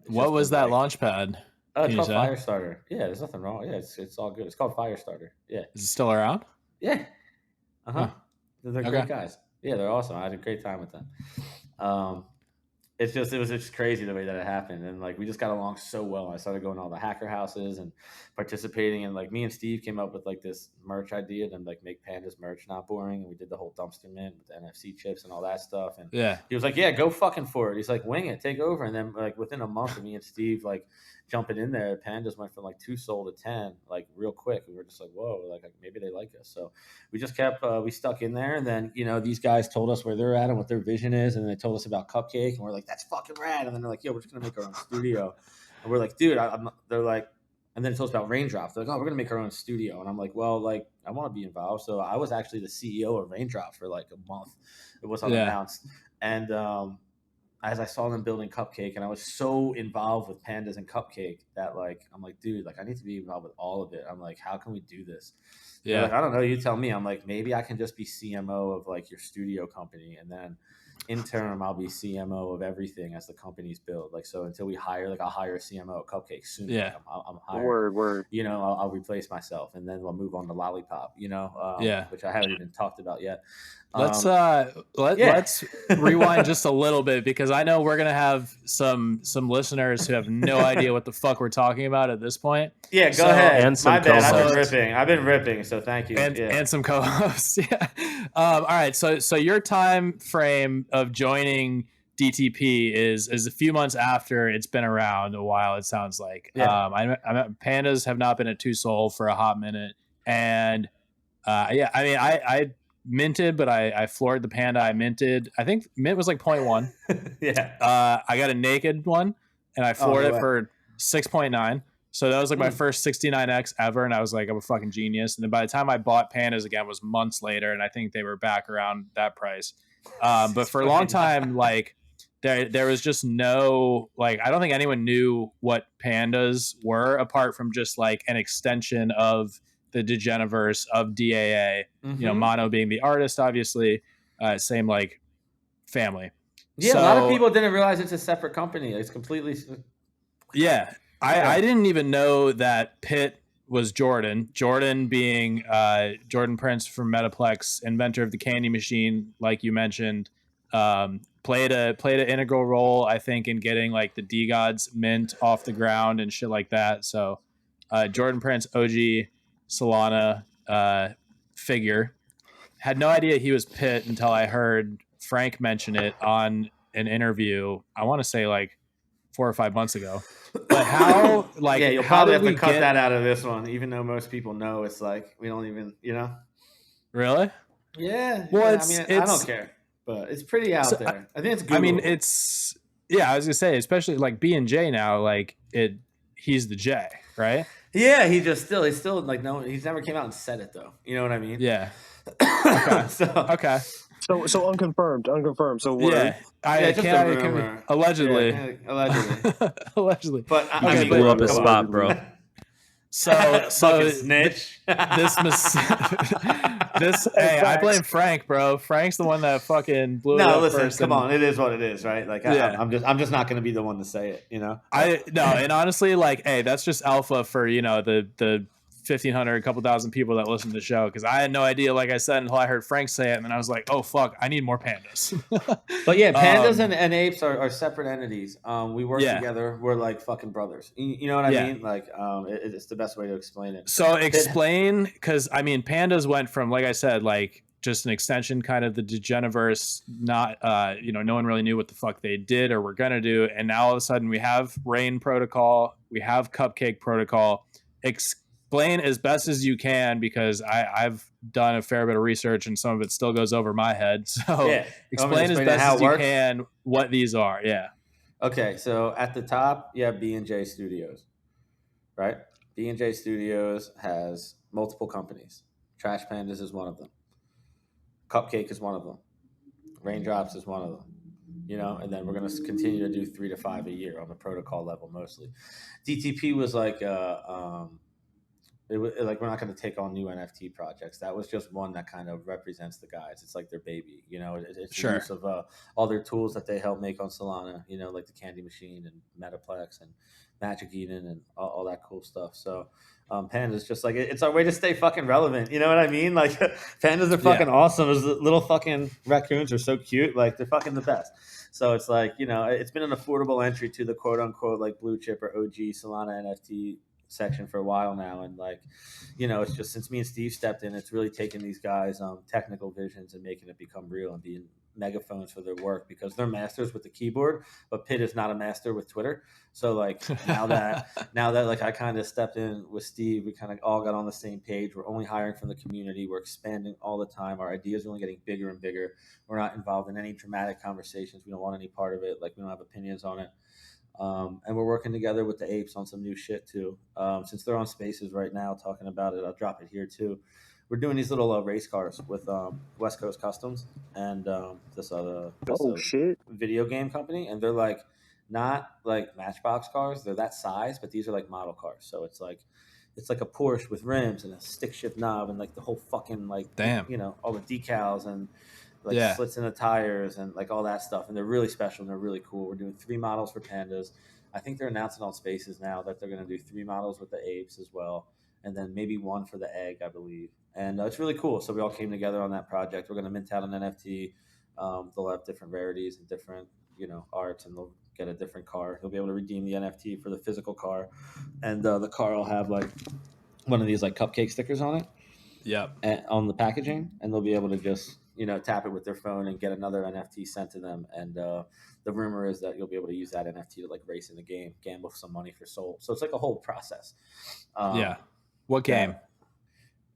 A: what was that launch pad?
D: It's called Firestarter. Yeah, there's nothing wrong. Yeah, it's all good. It's called Firestarter. Yeah.
A: Is it still around?
D: Yeah.
A: Huh.
D: They're great guys. Yeah, they're awesome. I had a great time with them. It was just crazy the way that it happened, and like we just got along so well. I started going to all the hacker houses and participating, and like me and Steve came up with like this merch idea to like make Pandas merch not boring, and we did the whole dumpster mint with the NFC chips and all that stuff. And he was like, "Yeah, go fucking for it." He's like, "Wing it, take over." And then like within a month of me and Steve like jumping in there, Pandas went from like 2 sold to 10 like real quick. We were just like, "Whoa!" Like maybe they like us. So we just kept we stuck in there, and then these guys told us where they're at and what their vision is, and they told us about Cupcake, and we're like, that's fucking rad. And then they're like, yo, we're just gonna make our own studio. And we're like, dude, they're like, and then it told us about Raindrop. They're like, oh, we're gonna make our own studio. And I'm like, well, like I want to be involved. So I was actually the CEO of Raindrop for like a month. It was unannounced. And as I saw them building Cupcake, and I was so involved with Pandas and Cupcake that like I'm like, dude, like I need to be involved with all of it. I'm like, how can we do this? Yeah, like, I don't know. You tell me. I'm like, maybe I can just be CMO of like your studio company, and then interim I'll be CMO of everything as the company's build. Like so, until we hire, like I'll hire a CMO at Cupcake soon.
A: Yeah,
D: like, I'm hired.
E: Word.
D: I'll replace myself, and then we'll move on to Lollipop. Which I haven't even talked about yet.
A: Let's rewind just a little bit, because I know we're gonna have some listeners who have no idea what the fuck we're talking about at this point.
D: Yeah, go ahead.
C: And some
D: My bad.
C: co-hosts.
D: I've been ripping. So thank you.
A: And some co-hosts. Yeah. All right. So your time frame of joining DTP is a few months after it's been around a while. It sounds like.
D: Yeah.
A: Pandas have not been at 2 Sol for a hot minute, and I minted, but I floored the Panda. I minted. I think mint was like 0.1.
D: Yeah.
A: I got a naked one, and I floored it for 6.9. So that was like my first 69x ever, and I was like, I'm a fucking genius. And then by the time I bought Pandas again, was months later, and I think they were back around that price. But for a long time, like there was just no, like, I don't think anyone knew what Pandas were, apart from just like an extension of the Degeniverse of DAA. Mono being the artist, obviously, same like family.
D: Yeah, so, a lot of people didn't realize it's a separate company. It's completely.
A: Yeah. I didn't even know that Pitt was Jordan. Jordan being Jordan Prince from Metaplex, inventor of the candy machine, like you mentioned, played an integral role, I think, in getting like the DeGod's mint off the ground and shit like that. So Jordan Prince, OG Solana figure. Had no idea he was Pitt until I heard Frank mention it on an interview, I want to say like 4 or 5 months ago. But how, like,
D: you'll probably have to cut that out of this one, even though most people know. It's like we don't even,
A: Really?
D: Yeah.
A: Well,
D: I don't care, but it's pretty out there. I think it's Google.
A: I mean, it's I was gonna say, especially like B&J now, like he's the J, right?
D: Yeah, he's still like no, he's never came out and said it though. You know what I mean?
A: Yeah.
D: Okay.
E: So unconfirmed. So word.
A: Yeah. I can't. Allegedly.
D: Yeah, allegedly.
A: Allegedly.
D: But
C: I mean, blew up his spot, bro.
D: So snitch.
A: Hey, I blame Frank, bro. Frank's the one that fucking blew it up.
D: No, listen,
A: first,
D: come on, it is what it is, right? Like, I'm just not going to be the one to say it,
A: and honestly, like, hey, that's just alpha for the 1,500, a couple thousand people that listen to the show, because I had no idea, like I said, until I heard Frank say it, and then I was like, oh fuck, I need more pandas.
D: But yeah, pandas and apes are separate entities. We work together. We're like fucking brothers. You know what I mean? Like, it's the best way to explain it.
A: So explain, because I mean, pandas went from, like I said, like just an extension, kind of the Degeniverse. Not, no one really knew what the fuck they did or were gonna do, and now all of a sudden we have Rain Protocol, we have Cupcake Protocol. Explain explain as best as you can, because I've done a fair bit of research and some of it still goes over my head. So
D: Yeah.
A: explain as best as you can what these are. Yeah.
D: Okay, so at the top, you have B&J Studios, right? B&J Studios has multiple companies. Trash Pandas is one of them. Cupcake is one of them. Raindrops is one of them. And then we're going to continue to do 3 to 5 a year on the protocol level mostly. DTP was like it was like, we're not going to take on new NFT projects. That was just one that kind of represents the guys. It's like their baby, it's the use of all their tools that they help make on Solana, like the Candy Machine and Metaplex and Magic Eden and all that cool stuff. So Panda's just like, it's our way to stay fucking relevant. You know what I mean? Like Pandas are fucking awesome. Those little fucking raccoons are so cute. Like they're fucking the best. So it's like, it's been an affordable entry to the quote unquote like blue chip or OG Solana NFT section for a while now, and like it's just, since me and Steve stepped in, it's really taken these guys technical visions and making it become real and being megaphones for their work, because they're masters with the keyboard, but Pitt is not a master with Twitter. So like now that like I kind of stepped in with Steve, we kind of all got on the same page. We're only hiring from the community. We're expanding all the time. Our ideas are only getting bigger and bigger. We're not involved in any dramatic conversations. We don't want any part of it. Like we don't have opinions on it. And we're working together with the apes on some new shit too. Since they're on Spaces right now talking about it, I'll drop it here too. We're doing these little race cars with West Coast Customs and this video game company, and they're like not like Matchbox cars. They're that size, but these are like model cars. So it's like a Porsche with rims and a stick shift knob and like the whole fucking like all the decals and like slits in the tires and like all that stuff. And they're really special and they're really cool. We're doing 3 models for Pandas. I think they're announcing on Spaces now that they're going to do 3 models with the apes as well. And then maybe 1 for the egg, I believe. And it's really cool. So we all came together on that project. We're going to mint out an NFT. They'll have different rarities and different, arts, and they'll get a different car. He'll be able to redeem the NFT for the physical car. And the car will have like one of these like cupcake stickers on it.
A: Yeah.
D: On the packaging. And they'll be able to just tap it with their phone and get another NFT sent to them. And the rumor is that you'll be able to use that NFT to like race in the game, gamble some money for Soul. So it's like a whole process.
A: What game?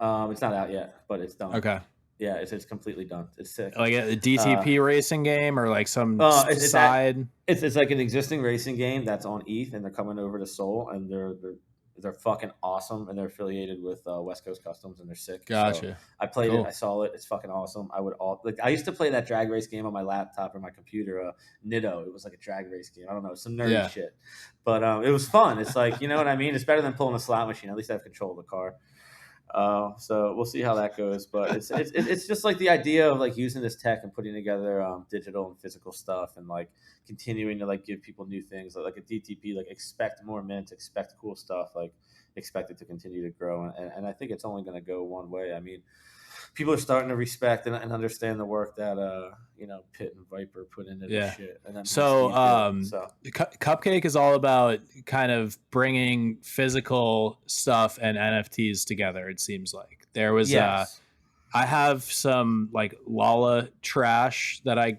D: It's not out yet, but it's done.
A: Okay.
D: Yeah, it's completely done. It's sick.
A: Like a DTP racing game or like some side?
D: It's like an existing racing game that's on ETH, and they're coming over to Soul, and they're fucking awesome, and they're affiliated with West Coast Customs, and they're sick.
A: Gotcha.
D: So I played it. I saw it. It's fucking awesome. I used to play that drag race game on my laptop or my computer, Nitto. It was like a drag race game. I don't know, some nerdy shit, but it was fun. It's like, you know what I mean? It's better than pulling a slot machine. At least I have control of the car. So we'll see how that goes, but it's just like the idea of like using this tech and putting together digital and physical stuff, and like continuing to like give people new things like a DTP, like expect more mint, expect cool stuff, like expect it to continue to grow, and I think it's only going to go one way. I mean, people are starting to respect and understand the work that Pitt and Viper put into this shit. And then
A: Cupcake is all about kind of bringing physical stuff and NFTs together. It seems like there was I have some like Lala trash that I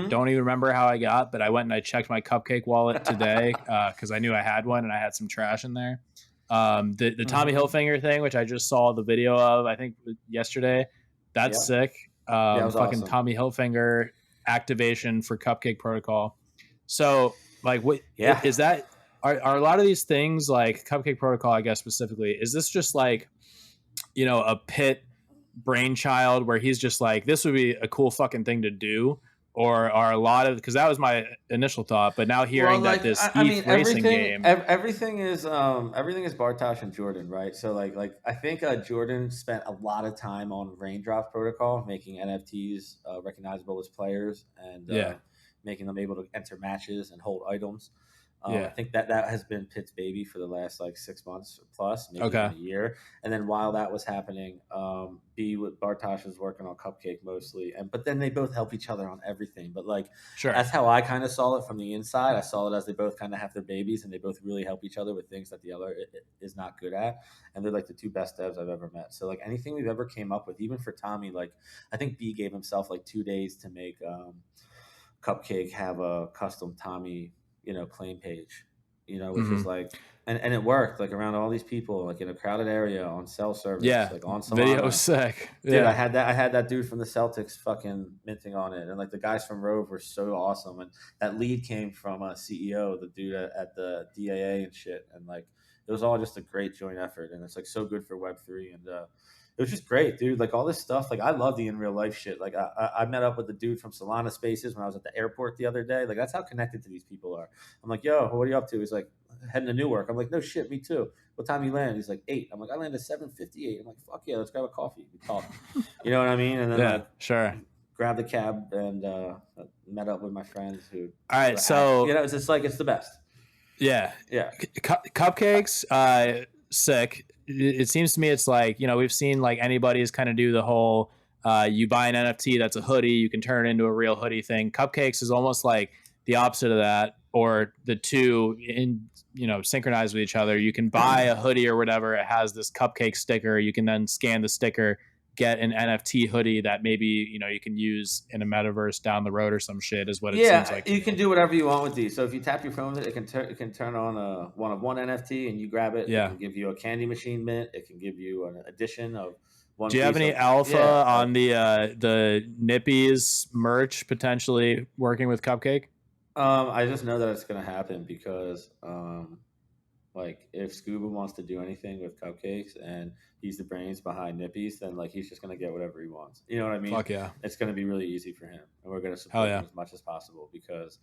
A: don't even remember how I got, but I went and I checked my Cupcake wallet today because I knew I had one and I had some trash in there. The Tommy Hilfiger thing, which I just saw the video of, I think yesterday. That's sick.
D: That was
A: fucking
D: awesome.
A: Tommy Hilfiger activation for Cupcake Protocol. So like, what is that? Are a lot of these things like Cupcake Protocol, I guess specifically, is this just like, a Pitt brainchild where he's just like, this would be a cool fucking thing to do? Or are a lot of, because that was my initial thought, but now hearing that this racing game,
D: everything is Bartosz and Jordan, right? So like I think Jordan spent a lot of time on Raindrop protocol, making NFTs recognizable as players, and making them able to enter matches and hold items. I think that has been Pitt's baby for the last like 6 months plus, maybe even a year. And then while that was happening, Bartosz was working on Cupcake mostly, but then they both help each other on everything. But like, that's how I kind of saw it from the inside. I saw it as they both kind of have their babies, and they both really help each other with things that the other is not good at. And they're like the 2 best devs I've ever met. So like anything we've ever came up with, even for Tommy, like I think B gave himself like 2 days to make Cupcake have a custom Tommy claim page, which is like, and it worked like around all these people, like in a crowded area on cell service,
A: Yeah,
D: like on
A: video
D: Solana.
A: was sick.
D: Dude,
A: Yeah.
D: I had that dude from the Celtics fucking minting on it, and like the guys from Rove were so awesome, and that lead came from a CEO, the dude at the DAA and shit, and like it was all just a great joint effort, and it's like so good for Web3, and it was just great, dude. Like all this stuff, like I love the in real life shit. Like I met up with the dude from Solana Spaces when I was at the airport the other day. Like that's how connected to these people are. I'm like, yo, what are you up to? He's like, heading to Newark. I'm like, no shit, me too. What time you land? He's like 8. I'm like, I land at 7:58. I'm like, fuck yeah, let's grab a coffee. We talk. You know what I mean? And then
A: Yeah,
D: like
A: sure.
D: grab the cab and met up with my friends who.
A: All right, so
D: you know, it's just like it's the best.
A: Yeah.
D: Yeah.
A: Cupcakes, sick. It seems to me it's like, you know, we've seen like anybody's kind of do the whole you buy an NFT that's a hoodie, you can turn it into a real hoodie thing. Cupcakes is almost like the opposite of that, or the two in, you know, synchronized with each other. You can buy a hoodie or whatever, it has this cupcake sticker, you can then scan the sticker, get an NFT hoodie that maybe, you know, you can use in a metaverse down the road or some shit is what it seems like.
D: You can do whatever you want with these. So if you tap your phone with it, it can turn on a one of one NFT and you grab it.
A: Yeah.
D: It can give you a candy machine mint. It can give you an addition of one.
A: Do you have any alpha on the Nippies merch potentially working with Cupcake?
D: I just know that it's going to happen because like if Scuba wants to do anything with Cupcakes and he's the brains behind Nippies, then like he's just going to get whatever he wants. You know what I mean?
A: Fuck yeah.
D: It's going to be really easy for him, and we're going to support him as much as possible because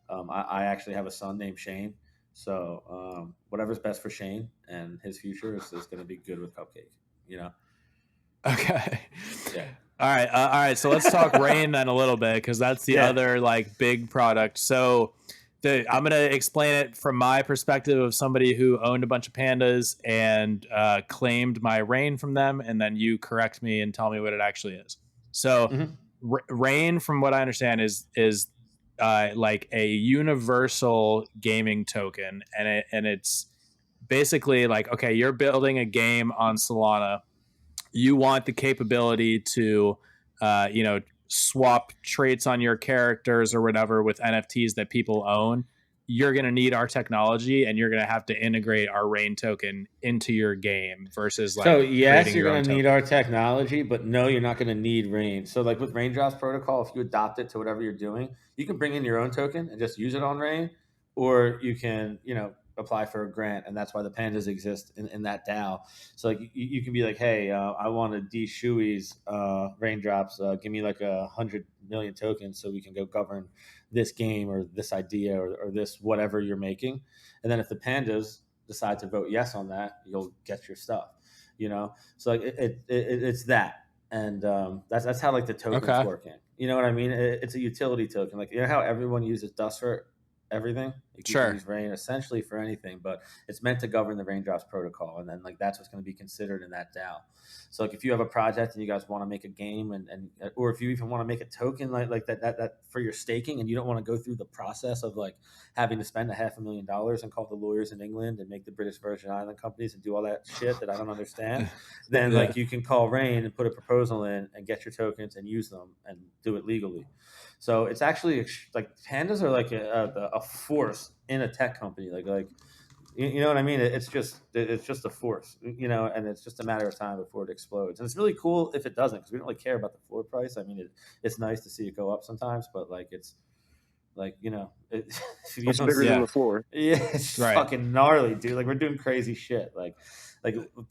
D: I actually have a son named Shane. So whatever's best for Shane and his future is going to be good with Cupcake, you know?
A: Okay.
D: Yeah.
A: All right. So let's talk Rain then a little bit, because that's the other like big product. So I'm going to explain it from my perspective of somebody who owned a bunch of pandas and claimed my Rain from them. And then you correct me and tell me what it actually is. So Rain, from what I understand, is like a universal gaming token. And it's basically like, okay, you're building a game on Solana. You want the capability to, you know, swap traits on your characters or whatever with NFTs that people own. You're going to need our technology, and you're going to have to integrate our Rain token into your game versus like.
D: So yes, you're going to need our technology, but no, you're not going to need Rain. So like with Raindrop's protocol, if you adopt it to whatever you're doing, you can bring in your own token and just use it on Rain, or you can, you know, apply for a grant, and that's why the pandas exist in that DAO. So like you can be like, hey, I want to D Shoey's Raindrops, give me like 100 million tokens so we can go govern this game or this idea or this whatever you're making. And then if the pandas decide to vote yes on that, you'll get your stuff, you know? So like it's that. And that's how like the tokens working. You know what I mean? It's a utility token. Like, you know how everyone uses Dust for everything? Like you can use Rain essentially for anything, but it's meant to govern the Raindrops protocol, and then like that's what's going to be considered in that DAO. So like if you have a project and you guys want to make a game and or if you even want to make a token like that for your staking, and you don't want to go through the process of like having to spend $500,000 and call the lawyers in England and make the British Virgin Island companies and do all that shit that I don't understand, then like you can call Rain and put a proposal in and get your tokens and use them and do it legally. So it's actually like pandas are like a force in a tech company. Like you know what I mean? It's just a force, you know, and it's just a matter of time before it explodes. And it's really cool if it doesn't, because we don't really care about the floor price. I mean, it's nice to see it go up sometimes, but like it's like, you know, it's
E: bigger than the floor.
D: Yeah, it's fucking gnarly, dude. Like we're doing crazy shit. Like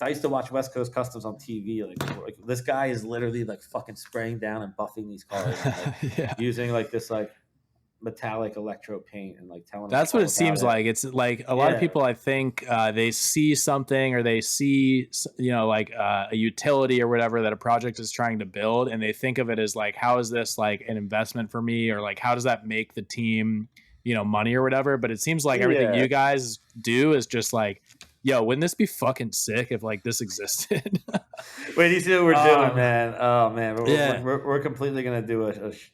D: I used to watch West Coast Customs on TV. Like this guy is literally like fucking spraying down and buffing these cars, and, like, using like this like metallic electro paint and like telling.
A: That's what it seems like. It's like a lot of people, I think, they see something or they see, you know, like a utility or whatever that a project is trying to build, and they think of it as like, how is this like an investment for me, or like how does that make the team, you know, money or whatever. But it seems like everything you guys do is just like, yo, wouldn't this be fucking sick if like this existed?
D: Wait, you see what we're doing, man? Oh man, we're completely gonna do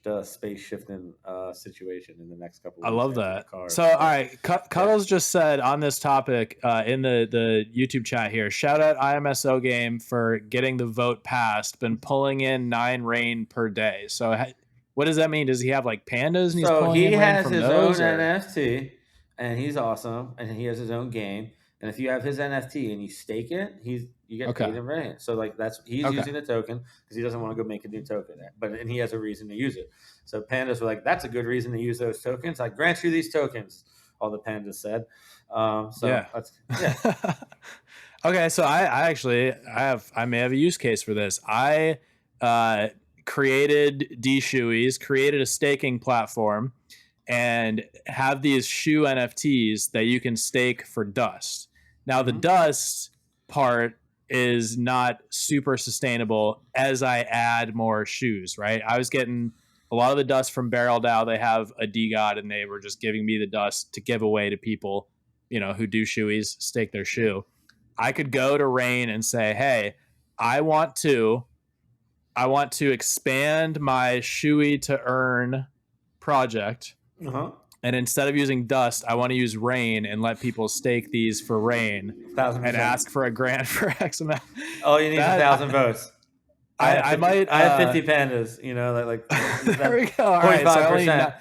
D: a space shifting situation in the next couple of weeks.
A: I love that. So all right, Cuddles just said on this topic in the YouTube chat here, shout out IMSO game for getting the vote passed. Been pulling in 9 Rain per day. So what does that mean? Does he have like pandas? And he's pulling in Rain from those,
D: own NFT, and he's awesome, and he has his own game. And if you have his NFT and you stake it, you get
A: Okay.
D: paid in Rain. So like he's
A: Okay.
D: using the token because he doesn't want to go make a new token, and he has a reason to use it. So pandas were like, that's a good reason to use those tokens. I grant you these tokens. All the pandas said.
A: Yeah. Okay, so I may have a use case for this. I created D-Shoeies, created a staking platform, and have these shoe NFTs that you can stake for dust. Now, the dust part is not super sustainable as I add more shoes, right? I was getting a lot of the dust from Barrel DAO. They have a DeGod, and they were just giving me the dust to give away to people, who do shoeies, stake their shoe. I could go to Rain and say, hey, I want to expand my shoey to earn project. And instead of using dust, I want to use Rain and let people stake these for Rain
D: 1,000%.
A: and ask for a grant for X amount.
D: Oh, you need 1,000 votes. I have 50 pandas,
A: there we go. All right,
D: 0.5%.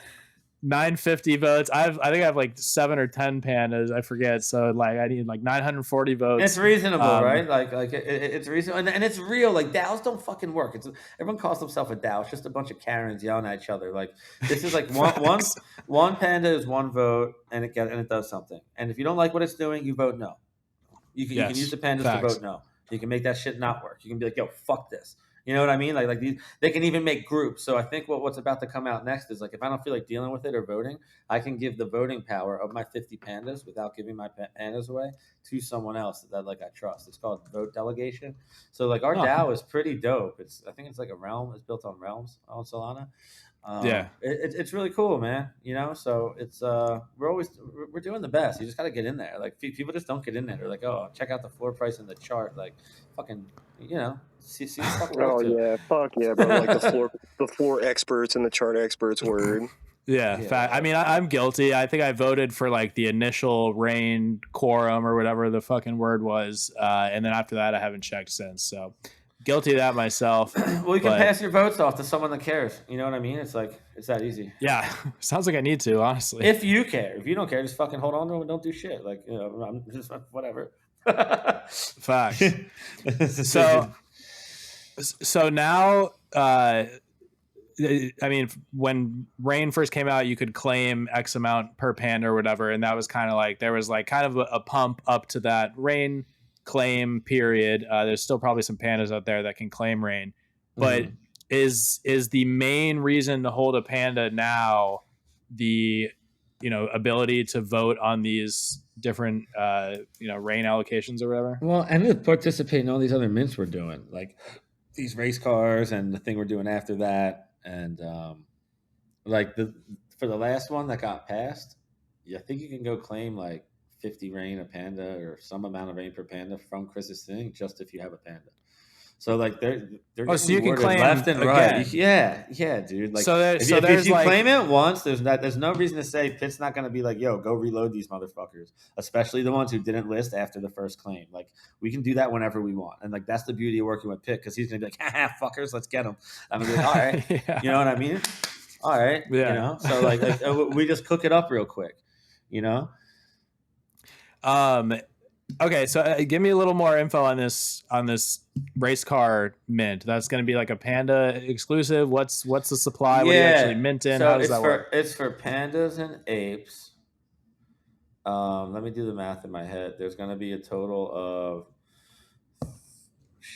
A: 950 votes. I think I have like 7 or 10 pandas. I forget. So like I need like 940 votes.
D: It's reasonable, right? It's reasonable, and it's real. Like DAOs don't fucking work. Everyone calls themselves a DAO. It's just a bunch of Karens yelling at each other. Like this is like one panda is one vote, and it does something. And if you don't like what it's doing, you vote no. You can use the pandas to vote no. You can make that shit not work. You can be like, yo, fuck this. You know what I mean? Like these, they can even make groups. So I think what's about to come out next is like, if I don't feel like dealing with it or voting, I can give the voting power of my 50 pandas without giving my pandas away to someone else that like I trust. It's called vote delegation. So like our DAO is pretty dope. I think it's like a realm. It's built on realms on Solana. It's really cool, man. So it's we're doing the best. You just got to get in there. Like people just don't get in there. They're like, oh, check out the floor price in the chart. Like fucking, see the fuck.
B: Oh yeah, fuck yeah, bro. Like the floor experts and the chart experts word.
A: Yeah. I mean, I'm guilty. I think I voted for like the initial Rain quorum or whatever the fucking word was, and then after that, I haven't checked since. So. Guilty of that myself.
D: Well, you can pass your votes off to someone that cares. You know what I mean? It's like, it's that easy.
A: Yeah. Sounds like I need to, honestly.
D: If you care. If you don't care, just fucking hold on to them and don't do shit. Like, I'm just whatever.
A: Facts. So now, I mean, when Rain first came out, you could claim X amount per panda or whatever. And that was kind of like, there was like kind of a pump up to that Rain claim period. There's still probably some pandas out there that can claim Rain, but is the main reason to hold a panda now the ability to vote on these different Rain allocations or whatever?
D: Well, and to participate in all these other mints we're doing, like these race cars and the thing we're doing after that, and for the last one that got passed, I think you can go claim like 50 Rain a panda or some amount of Rain per panda from Chris's thing, just if you have a panda. So like they're
A: so you can claim
D: left and
A: again.
D: Right. Yeah, dude. Like if you claim it once, there's no reason to say Pitt's not going to be like, yo, go reload these motherfuckers, especially the ones who didn't list after the first claim. Like we can do that whenever we want, and like that's the beauty of working with Pitt, because he's going to be like, ha, fuckers, let's get them. I'm going to be like, all right,
A: yeah.
D: You know what I mean? All right,
A: yeah.
D: So like we just cook it up real quick,
A: Okay, so give me a little more info on this race car mint. That's going to be like a panda exclusive. What's the supply? What are you actually minting?
D: So
A: how does that work?
D: It's for pandas and apes. Let me do the math in my head. There's going to be a total of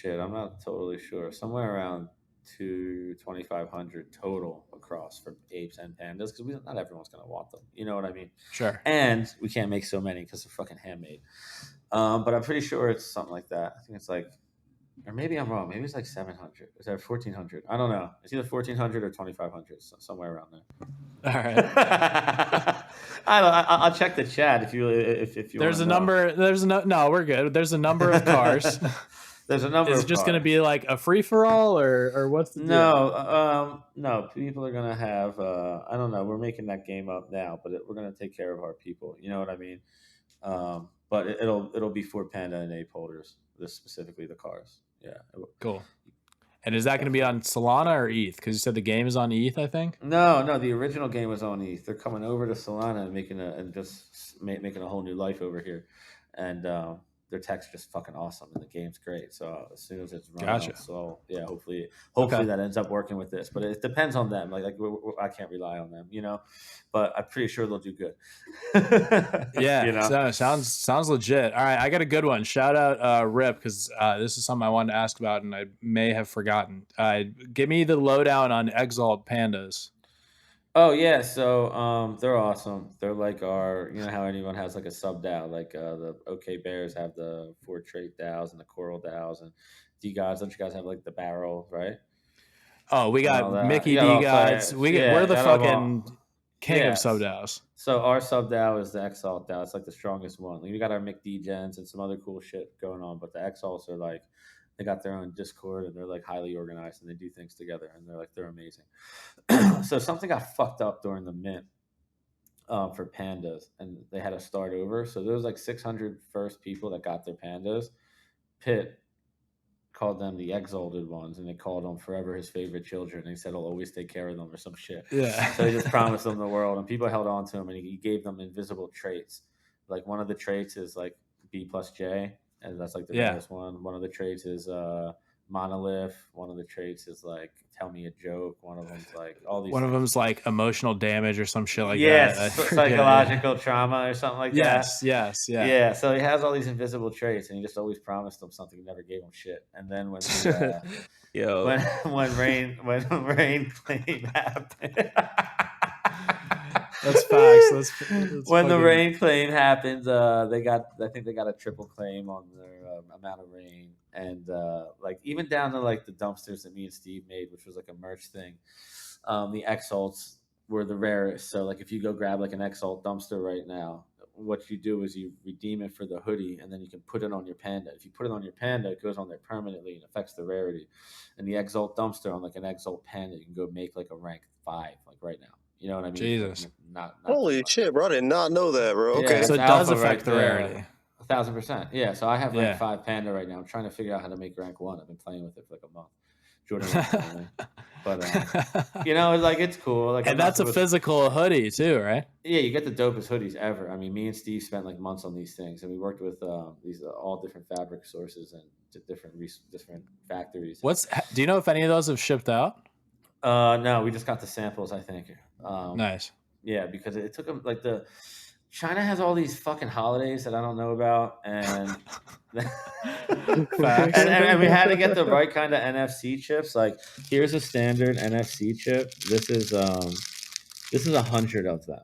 D: I'm not totally sure. Somewhere around 2,500 total across for apes and pandas, because not everyone's going to want them. You know what I mean?
A: Sure.
D: And we can't make so many because they're fucking handmade. But I'm pretty sure it's something like that. I think it's like, or maybe I'm wrong. Maybe it's like 700. Is that 1,400? I don't know. It's either 1,400 or 2,500, somewhere around there.
A: All right.
D: I'll check the chat if you.
A: There's a number. No, we're good. There's a number of cars.
D: There's a number.
A: Is it just going to be like a free for all, or what's the
D: deal? No. People are going to have. I don't know. We're making that game up now, but we're going to take care of our people. You know what I mean? But it'll be for panda and ape holders. This specifically the cars. Yeah.
A: Cool. And is that going to be on Solana or ETH? Because you said the game is on ETH, I think.
D: No. The original game was on ETH. They're coming over to Solana and making a whole new life over here. and their tech's just fucking awesome, and the game's great. So as soon as it's run
A: Gotcha.
D: out, so yeah, hopefully
A: Okay.
D: that ends up working with this. But it depends on them. I can't rely on them, but I'm pretty sure they'll do good.
A: Yeah, so sounds legit. All right, I got a good one. Shout out Rip, because this is something I wanted to ask about and I may have forgotten. Give me the lowdown on Exalt pandas.
D: Oh yeah, so they're awesome. They're like our, how anyone has like a sub DAO, like the OK Bears have the 4 trait DAOs and the coral DAOs, and DeGods. Don't you guys have like the barrel, right?
A: Oh, we
D: And
A: got
D: all that.
A: Mickey
D: You got
A: D
D: all
A: gods.
D: types.
A: We're the
D: got all-
A: fucking king of
D: Yes.
A: sub DAOs.
D: So our sub DAO is the Exalt DAO. It's like the strongest one. Like, we got our McD gens and some other cool shit going on, but the Exalts are like, they got their own Discord and they're like highly organized and they do things together and they're amazing. So something got fucked up during the mint for pandas, and they had to start over. So there was like 600 first people that got their pandas. Pitt called them the exalted ones, and they called them forever his favorite children. And he said he'll always take care of them or some shit.
A: Yeah.
D: So he just promised them the world, and people held on to him, and he gave them invisible traits. Like one of the traits is like B plus J, and that's like the rarest one. One of the traits is monolith. One of the traits is like tell me a joke. One of them's like all these.
A: One of them's like emotional damage or some shit like
D: yes,
A: that.
D: psychological trauma or something like that.
A: Yes.
D: Yeah, so he has all these invisible traits, and he just always promised them something. He never gave them shit. And then when when rain claim happened,
A: that's facts. That's
D: when the rain claim happens, I think they got a triple claim on their amount of rain, and like even down to like the dumpsters that me and Steve made, which was like a merch thing. The Exalts were the rarest. So like if you go grab like an Exalt dumpster right now, what you do is you redeem it for the hoodie, and then you can put it on your panda. If you put it on your panda, it goes on there permanently and affects the rarity. And the Exalt dumpster on like an Exalt panda, you can go make like a rank 5 like right now. You know what I mean?
A: Jesus.
D: Not
E: Holy shit, bro! I did not know that, bro.
D: Yeah,
E: Okay.
A: So it
D: it's
A: does
D: alpha
A: affect
D: right
A: the
D: there.
A: rarity.
D: 1,000%. Yeah. So I have rank
A: Yeah.
D: 5 panda right now. I'm trying to figure out how to make rank 1. I've been playing with it for like a month. Jordan was telling me. But like it's cool. Like,
A: and that's a physical hoodie too, right?
D: Yeah, you get the dopest hoodies ever. I mean, me and Steve spent like months on these things, and we worked with these all different fabric sources and different factories.
A: Do you know if any of those have shipped out?
D: No, we just got the samples, I think.
A: Nice.
D: Yeah, because it took them like China has all these fucking holidays that I don't know about, and and we had to get the right kind of NFC chips. Like, here's a standard NFC chip. This is 100 of them.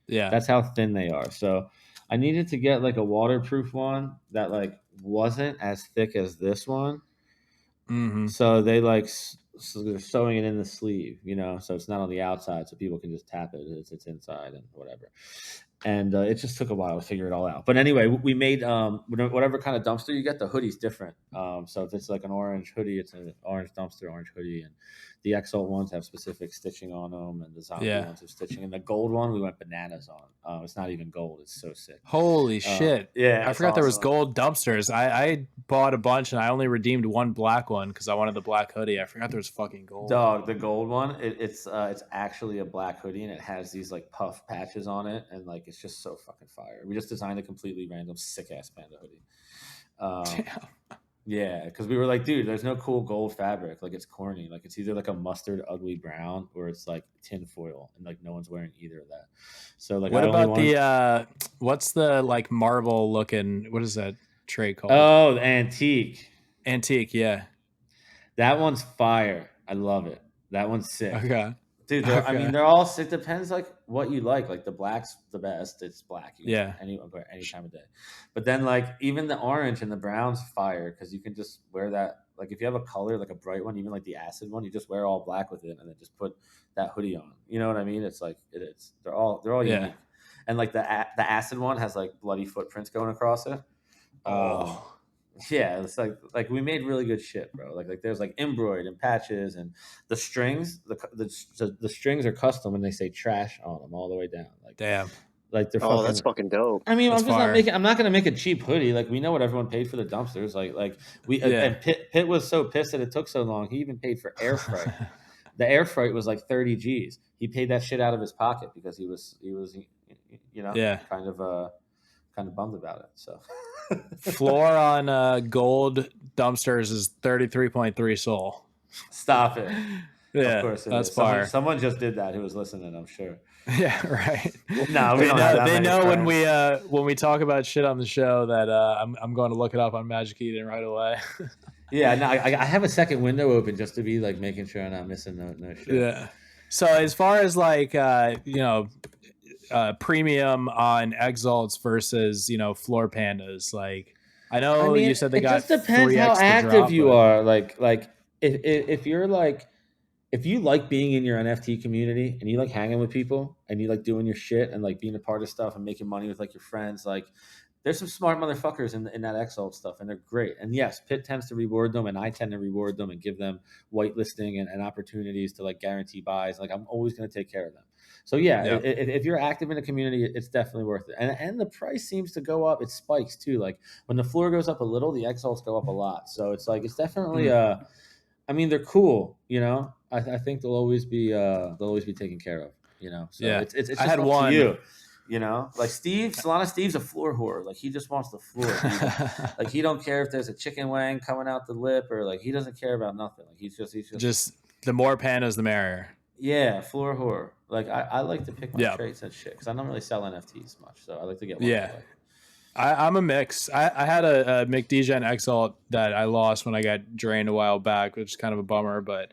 A: Yeah,
D: that's how thin they are. So I needed to get like a waterproof one that like wasn't as thick as this one.
A: Mm-hmm.
D: So they so they're sewing it in the sleeve, so it's not on the outside, so people can just tap it. It's inside and whatever. And it just took a while to figure it all out. But anyway, we made whatever kind of dumpster you get, the hoodie's different. So if it's like an orange hoodie, it's an orange dumpster, orange hoodie. And the Exalt ones have specific stitching on them, and the zombie ones have stitching. And the gold one, we went bananas on. It's not even gold. It's so sick.
A: Holy shit.
D: Yeah.
A: I forgot there was gold dumpsters. I bought a bunch, and I only redeemed one black one because I wanted the black hoodie. I forgot there was fucking gold.
D: Dog, the gold one, it's actually a black hoodie, and it has these like puff patches on it, and like it's just so fucking fire. We just designed a completely random sick ass panda hoodie. Yeah, because we were like, dude, there's no cool gold fabric. Like, it's corny. Like, it's either like a mustard ugly brown or it's like tin foil, and like no one's wearing either of that. So like,
A: what about the what's the like marble looking? What is that trait called?
D: Oh, antique.
A: Antique, yeah.
D: That one's fire. I love it. That one's sick.
A: Okay.
D: Dude, I mean, they're all. It depends, like what you like. Like the black's the best. It's black. You can any time of day. But then, like even the orange and the brown's fire because you can just wear that. Like if you have a color, like a bright one, even like the acid one, you just wear all black with it, and then just put that hoodie on. You know what I mean? It's like it is. They're all unique. And like the acid one has like bloody footprints going across it.
A: Oh.
D: Yeah, it's like we made really good shit, bro. Like there's like embroidered and patches, and the strings, the strings are custom, and they say trash on them all the way down. Like
A: damn,
D: like they're
E: that's fucking dope.
D: I mean,
A: that's
D: I'm not gonna make a cheap hoodie. Like we know what everyone paid for the dumpsters. Like we and Pitt was so pissed that it took so long. He even paid for air freight. The air freight was like 30 G's. He paid that shit out of his pocket because he was kind kind of bummed about it. So
A: Floor on gold dumpsters is 33.3 Sol.
D: stop it.
A: Yeah,
D: Of course it
A: that's
D: is.
A: fire.
D: Someone just did that who was listening, I'm sure.
A: Yeah, right.
D: No, we don't have that
A: They
D: many
A: know
D: friends.
A: when we talk about shit on the show that I'm going to look it up on Magic Eden right away.
D: Yeah, no, I have a second window open just to be like making sure I'm not missing no shit.
A: Yeah. So as far as like premium on Exalts versus Floor Pandas, like I know you said they
D: it
A: got
D: just depends
A: 3x
D: how
A: the
D: active
A: drop,
D: you
A: but-
D: are. Like if you're like if you like being in your NFT community and you like hanging with people and you like doing your shit and like being a part of stuff and making money with like your friends, like there's some smart motherfuckers in that Exalt stuff and they're great. And yes, Pitt tends to reward them and I tend to reward them and give them whitelisting and opportunities to like guarantee buys. Like I'm always going to take care of them. So yeah,
A: Yeah.
D: if you're active in the community, it's definitely worth it. And the price seems to go up. It spikes too. Like when the floor goes up a little, the Exalts go up a lot. So it's like it's definitely I mean, they're cool, I think they'll always be taken care of, So
A: Yeah.
D: it's just
A: I had
D: up
A: one.
D: to you, like Solana Steve's a floor whore. Like he just wants the floor. Like he don't care if there's a chicken wing coming out the lip or like he doesn't care about nothing. Like he's
A: just the more pandas, the merrier.
D: yeah, floor whore. Like I like to pick my
A: Yeah.
D: traits and shit because I don't really sell NFTs much, so I like to get one.
A: Yeah. I'm a mix. I had a McDegen Exalt that I lost when I got drained a while back, which is kind of a bummer. But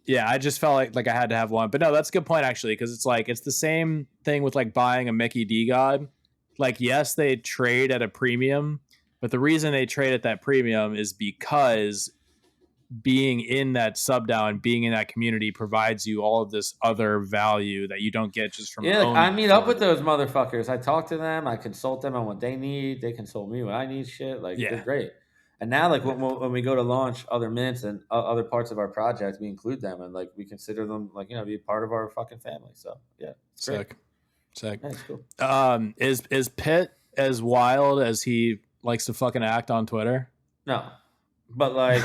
A: yeah, I just felt like I had to have one. But no, that's a good point actually, because it's the same thing with like buying a Mickey DeGod. Like yes, they trade at a premium, but the reason they trade at that premium is because being in that sub DAO and being in that community provides you all of this other value that you don't get just from
D: I meet up with those motherfuckers. I talk to them. I consult them on what they need. They consult me when I need shit. Like they're great. And now, like when we go to launch other mints and other parts of our project, we include them and like we consider them like be a part of our fucking family. So yeah, it's
A: sick.
D: Yeah, it's cool.
A: Is Pitt as wild as he likes to fucking act on Twitter?
D: No, but like.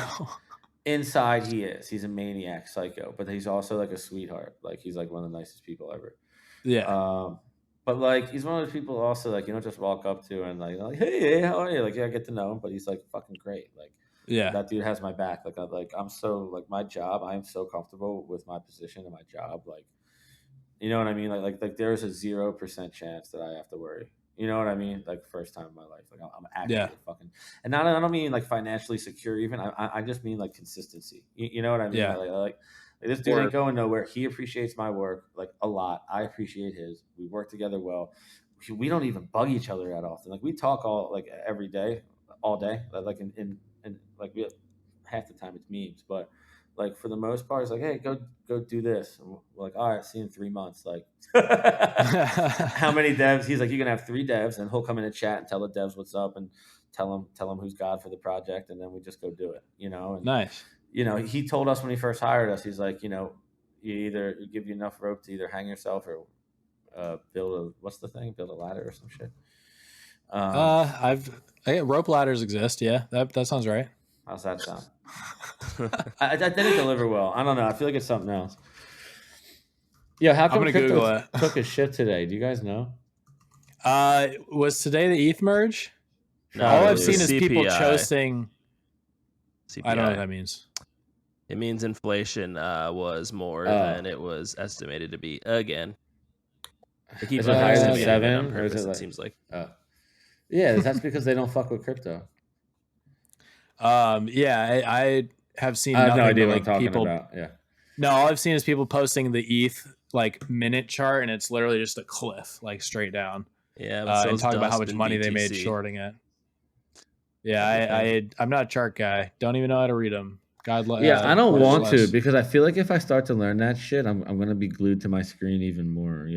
D: Inside, he is. He's a maniac, psycho, but he's also like a sweetheart. Like he's like one of the nicest people ever.
A: Yeah.
D: But like he's one of those people also like you don't just walk up to and like hey how are you, like I get to know him, but he's like fucking great. Like that dude has my back. I'm so like my job. I am so comfortable with my position and my job. Like you know what I mean. Like there's a 0% chance that I have to worry. You know what I mean? Like first time in my life, like I'm actually fucking, and I don't mean like financially secure. Even I just mean like consistency. You know what I mean?
A: Yeah.
D: Like this dude ain't going nowhere. He appreciates my work like a lot. I appreciate his. We work together well. We don't even bug each other that often. Like we talk all like every day, all day. Like in like half the time it's memes, but. Like for the most part, it's like, hey, go do this. And we're like, all right, see you in 3 months. Like, how many devs? He's like, you can have 3 devs, and he'll come in and chat and tell the devs what's up and tell them who's God for the project, and then we just go do it. And,
A: nice.
D: He told us when he first hired us, he's like, you either give you enough rope to either hang yourself or build a ladder or some shit.
A: Rope ladders exist. Yeah, that sounds right.
D: How's that sound? I didn't deliver well. I don't know. I feel like it's something else. Yeah, how come crypto took a shit today? Do you guys know?
A: Was today the ETH merge?
C: No,
A: all I've seen is
C: CPI.
A: people choasting.
C: CPI.
A: I don't know what that means.
C: It means inflation was more than it was estimated to be again.
D: Is it higher than 7?
C: On purpose, or is it seems like.
D: Yeah, that's because they don't fuck with crypto.
A: Yeah, I have seen.
D: I have no idea
A: but,
D: what
A: like,
D: I'm talking
A: people,
D: about. Yeah.
A: No, all I've seen is people posting the ETH like minute chart, and it's literally just a cliff, like straight down.
C: Yeah,
A: and talking about how much money they made shorting it. Yeah, I'm not a chart guy. Don't even know how to read them.
D: I don't want to because I feel like if I start to learn that shit, I'm gonna be glued to my screen even more.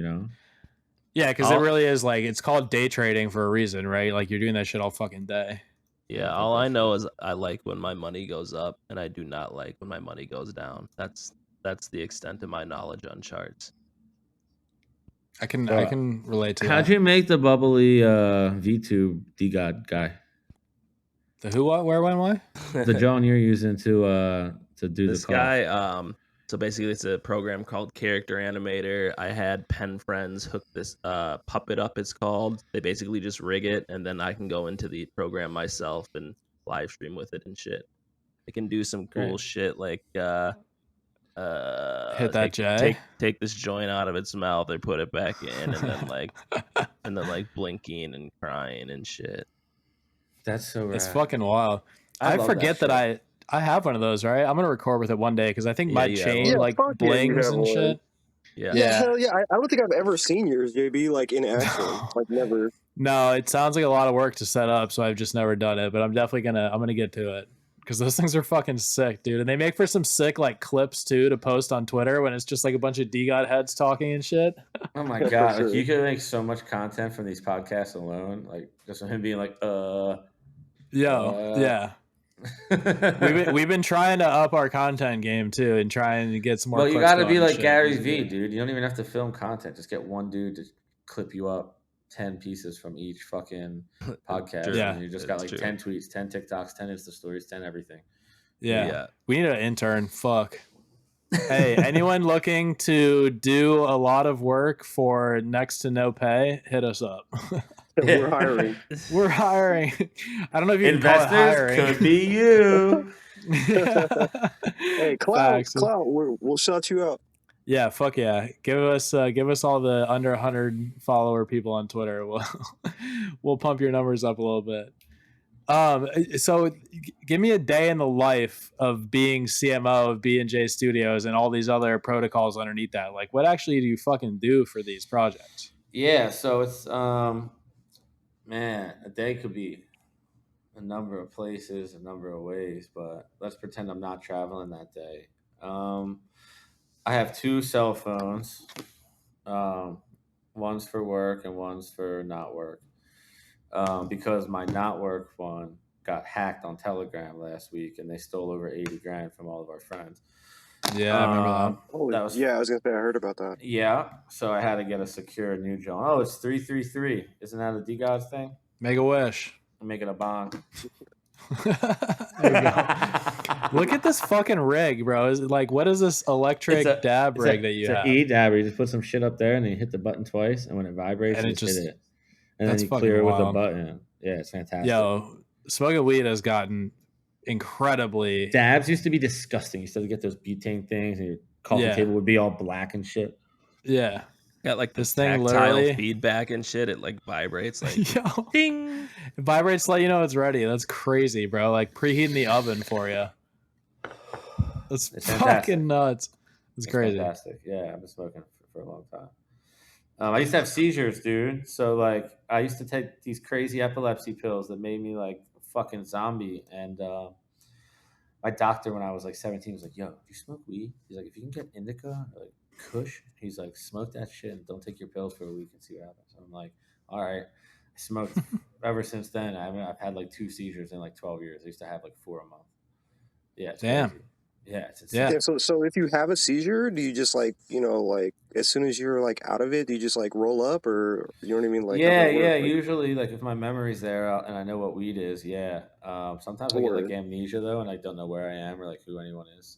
A: Yeah, because it really is like it's called day trading for a reason, right? Like you're doing that shit all fucking day.
C: Yeah, all I know is I like when my money goes up, and I do not like when my money goes down. That's the extent of my knowledge on charts.
A: I can relate to
D: how'd
A: that.
D: you make the bubbly VTube DeGod guy?
A: The who, what, where, when, why?
D: The John you're using to do
C: this
D: the call.
C: guy, So basically, it's a program called Character Animator. I had pen friends hook this Puppet Up, it's called. They basically just rig it, and then I can go into the program myself and live stream with it and shit. I can do some cool
A: Great.
C: shit like
A: Hit that J.
C: take this joint out of its mouth or put it back in, and then like blinking and crying and shit.
D: That's so rad.
A: It's fucking wild.
D: I
A: I
D: love
A: forget
D: that
A: that I have one of those, right? I'm gonna record with it one day because I think
C: Yeah,
A: my
C: you have
A: chain
C: one.
A: like
B: fuck yeah, you
A: blings
B: have
A: and
B: one.
A: shit.
C: Yeah.
A: Yeah.
B: Hell yeah. I don't think I've ever seen yours, JB, like in action. Like never.
A: No, it sounds like a lot of work to set up, so I've just never done it. But I'm definitely gonna get to it because those things are fucking sick, dude. And they make for some sick like clips too to post on Twitter when it's just like a bunch of DeGod heads talking and shit.
D: Oh my
B: For
D: god!
B: sure.
D: Like you could make so much content from these podcasts alone. Like just from him being like,
A: Yeah. We've been trying to up our content game too and trying to get some more.
D: Well, you
A: clips
D: got to
A: going
D: be
A: and
D: like
A: shit.
D: Gary Vee, dude. You don't even have to film content. Just get one dude to clip you up 10 pieces from each fucking podcast.
C: True.
A: Yeah.
D: And you just got
C: It's
D: like
C: true.
D: 10 tweets, 10 TikToks, 10 Insta stories, 10 everything.
A: Yeah. We need an intern. Fuck. Hey, anyone looking to do a lot of work for next to no pay, hit us up.
B: We're hiring.
A: We're hiring. I don't know if you can call it
D: Investors
A: hiring.
D: could be you.
B: Hey,
A: Facts.
B: Clout, we'll shout you out.
A: Yeah, fuck yeah. Give us all the under 100 follower people on Twitter. We'll pump your numbers up a little bit. So give me a day in the life of being CMO of B&J Studios and all these other protocols underneath that. Like, what actually do you fucking do for these projects?
D: Yeah, so it's man, a day could be a number of places, a number of ways, but let's pretend I'm not traveling that day. I have 2 cell phones. One's for work and one's for not work. Because my not work one got hacked on Telegram last week, and they stole over 80 grand from all of our friends.
A: Yeah, I remember that.
B: Oh,
D: That was
B: yeah, I was gonna say I heard about that.
D: Yeah, so I had to get a secure new joint. Oh, it's 333. Isn't that a DeGod's thing?
A: Make a wish.
D: I'm making a bong.
A: There we go. Look at this fucking rig, bro. Is it like, what is this electric dab rig that you have?
D: It's an e-dabber. You just put some shit up there, and then you hit the button twice, and when it vibrates,
A: And
D: you
A: it
D: just
A: just-
D: hit it. And then
A: that's
D: you
A: fucking
D: clear it with a
A: wild.
D: button. Yeah, it's fantastic.
A: Yo, smoking weed has gotten incredibly.
D: Dabs used to be disgusting. You used to get those butane things, and your coffee
A: Yeah.
D: table would be all black and shit.
A: Yeah.
C: Got like
A: This
C: this
A: thing
C: tactile
A: literally-
C: feedback and shit. It like vibrates like
A: Yo,
C: ding.
A: it vibrates, let you know it's ready. That's crazy, bro. Like preheating the oven for you. That's
D: It's fantastic.
A: fucking nuts. It's crazy.
D: Fantastic. Yeah, I've been smoking for a long time. I used to have seizures, dude. So like, I used to take these crazy epilepsy pills that made me like a fucking zombie. And my doctor, when I was like 17, was like, "Yo, do you smoke weed?" He's like, "If you can get indica, or like Kush," he's like, "Smoke that shit and don't take your pills for a week and see what happens." So I'm like, "All right." I smoked ever since then. I mean, I've had like 2 seizures in like 12 years. I used to have like 4 a month. Yeah, it's
A: Damn.
D: crazy. Yeah, it's insane.
A: Yeah.
B: Yeah, so if you have a seizure, do you just like, like as soon as you're like out of it, do you just like roll up, or you know what I mean? Like, how
D: yeah,
B: does that work?
D: yeah.
B: Like,
D: Usually, like if my memory's there and I know what weed is, yeah. Sometimes I get like
B: Word.
D: amnesia though, and I don't know where I am or like who anyone is.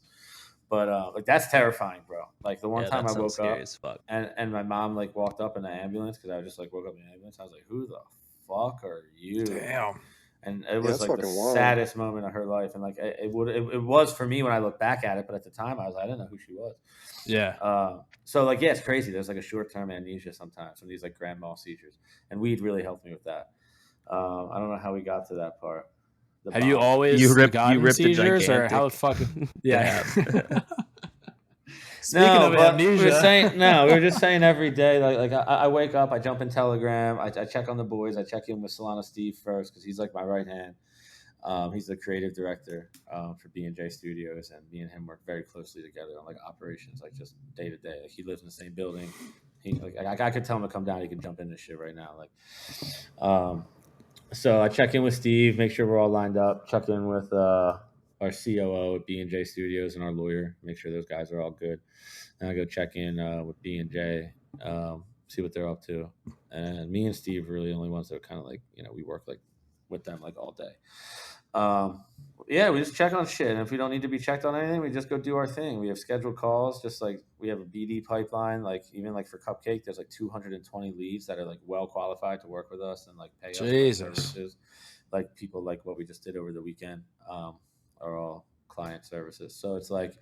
D: But like that's terrifying, bro. Like the one
C: Yeah,
D: time
C: that
D: I
C: sounds
D: woke
C: scary
D: up
C: as fuck.
D: and my mom like walked up in the ambulance because I just like woke up in the ambulance. I was like, "Who the fuck are you?"
A: Damn.
D: And it was
B: that's
D: like the
B: fucking wild.
D: saddest moment of her life, and like it was for me when I look back at it, but at the time I didn't know who she was.
A: Yeah.
D: So like, yeah, it's crazy. There's like a short-term amnesia sometimes from these like grand mal seizures, and weed really helped me with that. I don't know how we got to that part. The
A: Have you
D: bomb.
A: always
C: You ripped
A: gotten
C: a
A: seizures or
C: gigantic
A: how fucking yeah. Speaking
D: No,
A: of
D: but
A: amnesia,
D: we were just saying every day. Like I wake up, I jump in Telegram, I check on the boys, I check in with Solana Steve first because he's like my right hand. He's the creative director for B&J Studios, and me and him work very closely together on like operations, like just day to day. Like he lives in the same building. He like I could tell him to come down. He could jump in this shit right now. Like, so I check in with Steve, make sure we're all lined up. Check in with our COO at B&J Studios and our lawyer, make sure those guys are all good. And I go check in with B&J, see what they're up to. And me and Steve are really the only ones that are kind of like, we work like with them like all day. Yeah, we just check on shit. And if we don't need to be checked on anything, we just go do our thing. We have scheduled calls, just like we have a BD pipeline. Like even like for Cupcake, there's like 220 leads that are like well qualified to work with us and like pay us for our
A: Jesus.
D: services. Like people like what we just did over the weekend are all client services. So it's like,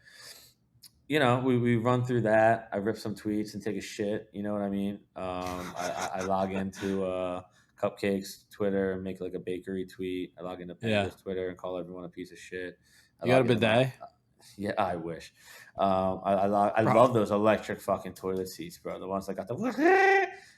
D: we run through that. I rip some tweets and take a shit. You know what I mean? I log into Cupcake's Twitter and make like a bakery tweet. I log into Panda's Twitter and call everyone a piece of shit.
A: You got a bidet?
D: Yeah, I wish. I love those electric fucking toilet seats, bro. The ones that got the,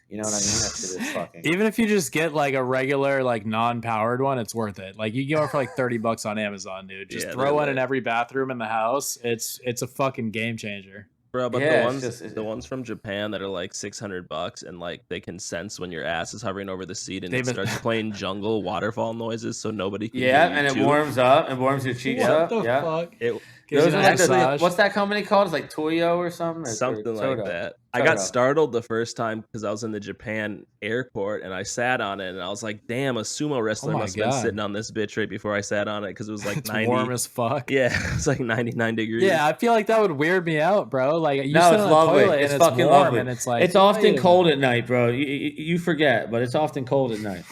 D: you know what I mean? That shit is fucking.
A: Even if you just get like a regular, like non-powered one, it's worth it. Like you can get one for like $30 on Amazon, dude. Just throw one in every bathroom in the house. It's a fucking game changer.
C: Bro, but the ones from Japan that are like $600 and like they can sense when your ass is hovering over the seat and it starts playing jungle waterfall noises so nobody can hear you
D: and it warms up and warms your cheeks up.
A: What the fuck?
D: Those are like what's that company called? It's like Toyo or something?
C: Something like that. I got startled the first time because I was in the Japan airport and I sat on it and I was like, damn, a sumo wrestler must have been sitting on this bitch right before I sat on it because it was like 90.
A: Warm as fuck.
C: Yeah, it's like 99 degrees.
A: Yeah, I feel like that would weird me out, bro. Like
D: it's lovely. It's fucking
A: warm
D: lovely.
A: And it's like
D: it's often cold at night, bro. You forget, but it's often cold at night.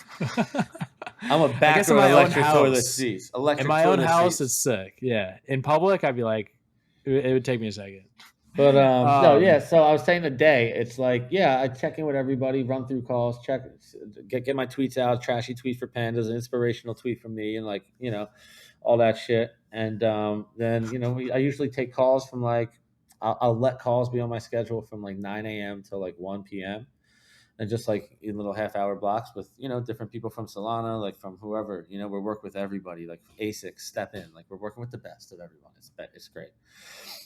D: I'm a backer of electric toilet seats.
A: In my own house, it's sick. Yeah. In public, I'd be like, it would take me a second.
D: But so I was saying today, it's like, I check in with everybody, run through calls, get my tweets out, trashy tweet for Pandas, an inspirational tweet from me, and like, all that shit. And then, I usually take calls from like, I'll let calls be on my schedule from like 9 a.m. till like 1 p.m. And just like in little half-hour blocks with, different people from Solana, like from whoever, we work with everybody, like ASICs, step in, like we're working with the best of everyone. It's great.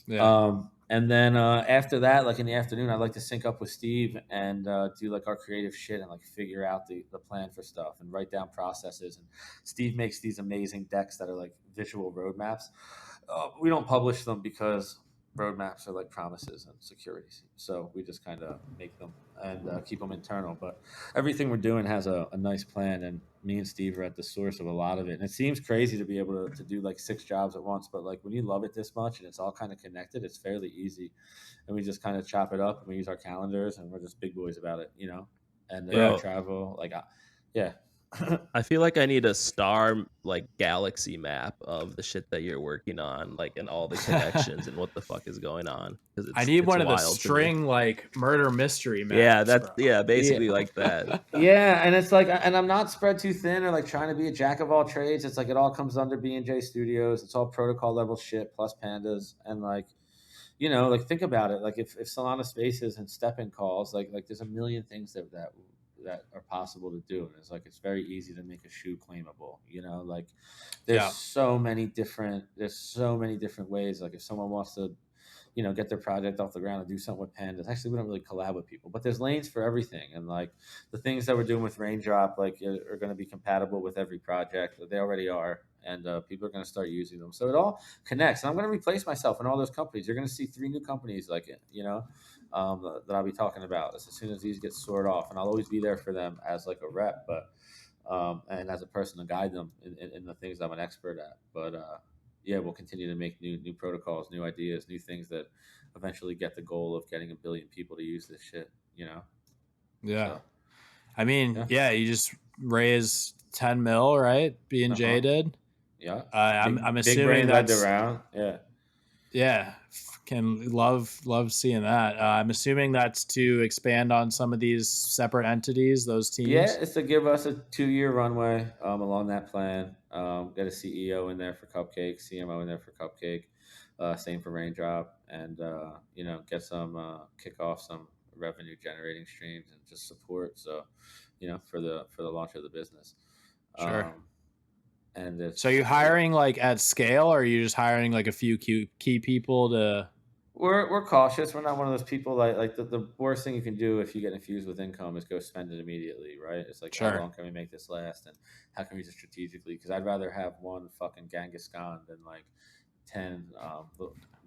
A: Yeah.
D: And then after that, like in the afternoon, I like to sync up with Steve and do like our creative shit and like figure out the plan for stuff and write down processes. And Steve makes these amazing decks that are like visual roadmaps. We don't publish them because roadmaps are like promises and securities. So we just kind of make them and keep them internal. But everything we're doing has a nice plan, and me and Steve are at the source of a lot of it. And it seems crazy to be able to do like 6 jobs at once, but like when you love it this much and it's all kind of connected, it's fairly easy. And we just kind of chop it up and we use our calendars and we're just big boys about it, and then travel like,
C: I feel like I need a star like galaxy map of the shit that you're working on, like, and all the connections and what the fuck is going on. Because
A: I need one of the string like murder mystery maps.
C: Yeah, that's basically like that.
D: Yeah, and it's like, and I'm not spread too thin or like trying to be a jack of all trades. It's like it all comes under B&J Studios. It's all protocol level shit plus Pandas, and like, like think about it. Like if Solana Spaces and step-in calls, like there's a million things that are possible to do. And it's like, it's very easy to make a shoe claimable, like there's so many different ways. Like if someone wants to, get their project off the ground and do something with Pandas, actually we don't really collab with people, but there's lanes for everything. And like the things that we're doing with Raindrop, like are going to be compatible with every project. They already are. And people are going to start using them. So it all connects. And I'm going to replace myself in all those companies. You're going to see 3 new companies like it, that I'll be talking about as soon as these get sorted off. And I'll always be there for them as like a rep, but and as a person to guide them in the things I'm an expert at. But we'll continue to make new protocols, new ideas, new things that eventually get the goal of getting 1 billion people to use this shit, Yeah.
A: So, I mean, you just raised 10 mil, right? B&J did.
D: Yeah.
A: I'm assuming that's
D: around.
A: Yeah. Can love seeing that. I'm assuming that's to expand on some of these separate entities, those teams.
D: Yeah, it's to give us a 2-year runway along that plan. Get a CEO in there for Cupcake, CMO in there for Cupcake, same for Raindrop, and get some kick off some revenue generating streams and just support. So, for the launch of the business.
A: Sure.
D: And
A: so you're hiring like at scale, or are you just hiring like a few key people to?
D: We're cautious. We're not one of those people like the worst thing you can do if you get infused with income is go spend it immediately, right? It's like, how long can we make this last, and how can we use it strategically? Because I'd rather have one fucking Genghis Khan than like 10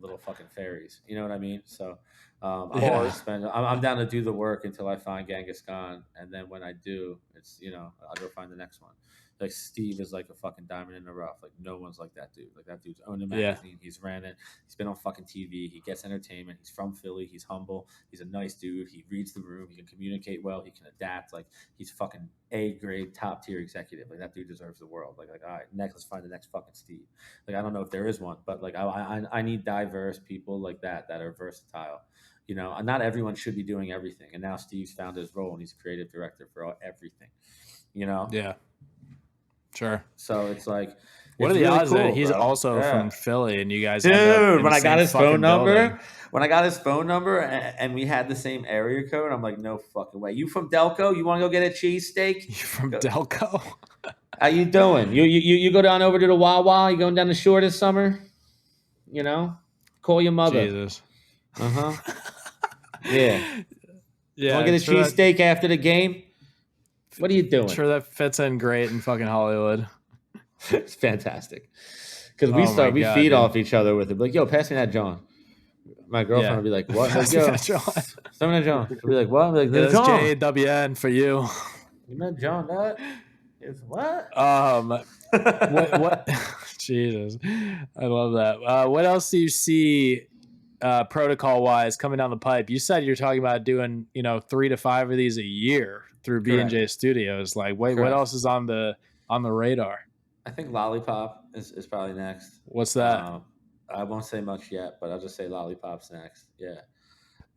D: little fucking fairies. You know what I mean? So
A: Yeah.
D: I'm down to do the work until I find Genghis Khan, and then when I do, it's I'll go find the next one. Like Steve is like a fucking diamond in the rough. Like no one's like that dude. Like that dude's owned a
A: Yeah.
D: magazine. He's ran it. He's been on fucking TV. He gets entertainment. He's from Philly. He's humble. He's a nice dude. He reads the room. He can communicate well. He can adapt. Like he's fucking A grade, top tier executive. Like that dude deserves the world. Like all right, next let's find the next fucking Steve. Like I don't know if there is one, but like I need diverse people like that are versatile. Not everyone should be doing everything. And now Steve's found his role, and he's creative director for everything.
A: Yeah. Sure.
D: So it's like,
A: what are
D: it's
A: the
D: really
A: odds
D: cool,
A: that he's
D: bro.
A: also
D: Yeah.
A: from Philly and you guys end up in
D: Dude,
A: the
D: when I got
A: same
D: his
A: fucking
D: phone number,
A: building?
D: and we had the same area code, I'm like, no fucking way. You from Delco? You want to go get a cheesesteak?
A: You from
D: Go.
A: Delco?
D: How you doing? You go down over to the Wawa? You going down the shore this summer? Call your mother.
A: Jesus.
D: Yeah.
A: Yeah.
D: Want to get a cheesesteak after the game? What are you doing?
A: Sure, that fits in great in fucking Hollywood.
D: It's fantastic. Because
A: Oh
D: we
A: God,
D: feed
A: dude.
D: off each other with it. Like, yo, pass me that John. My girlfriend will be like, what? Like,
A: Pass me
D: yo,
A: that John.
D: some of that John. She'll be like, what? I'm like,
A: Yeah,
D: there's
A: that's
D: John.
A: JWN for you.
D: You met John, that? It's what?
A: What? Jesus, I love that. What else do you see protocol wise coming down the pipe? You said you're talking about doing 3 to 5 of these a year through B&J Studios. Like, wait, what
D: Correct.
A: else is on the radar?
D: I think Lollipop is probably next.
A: What's that?
D: I won't say much yet, but I'll just say Lollipop's next. Yeah.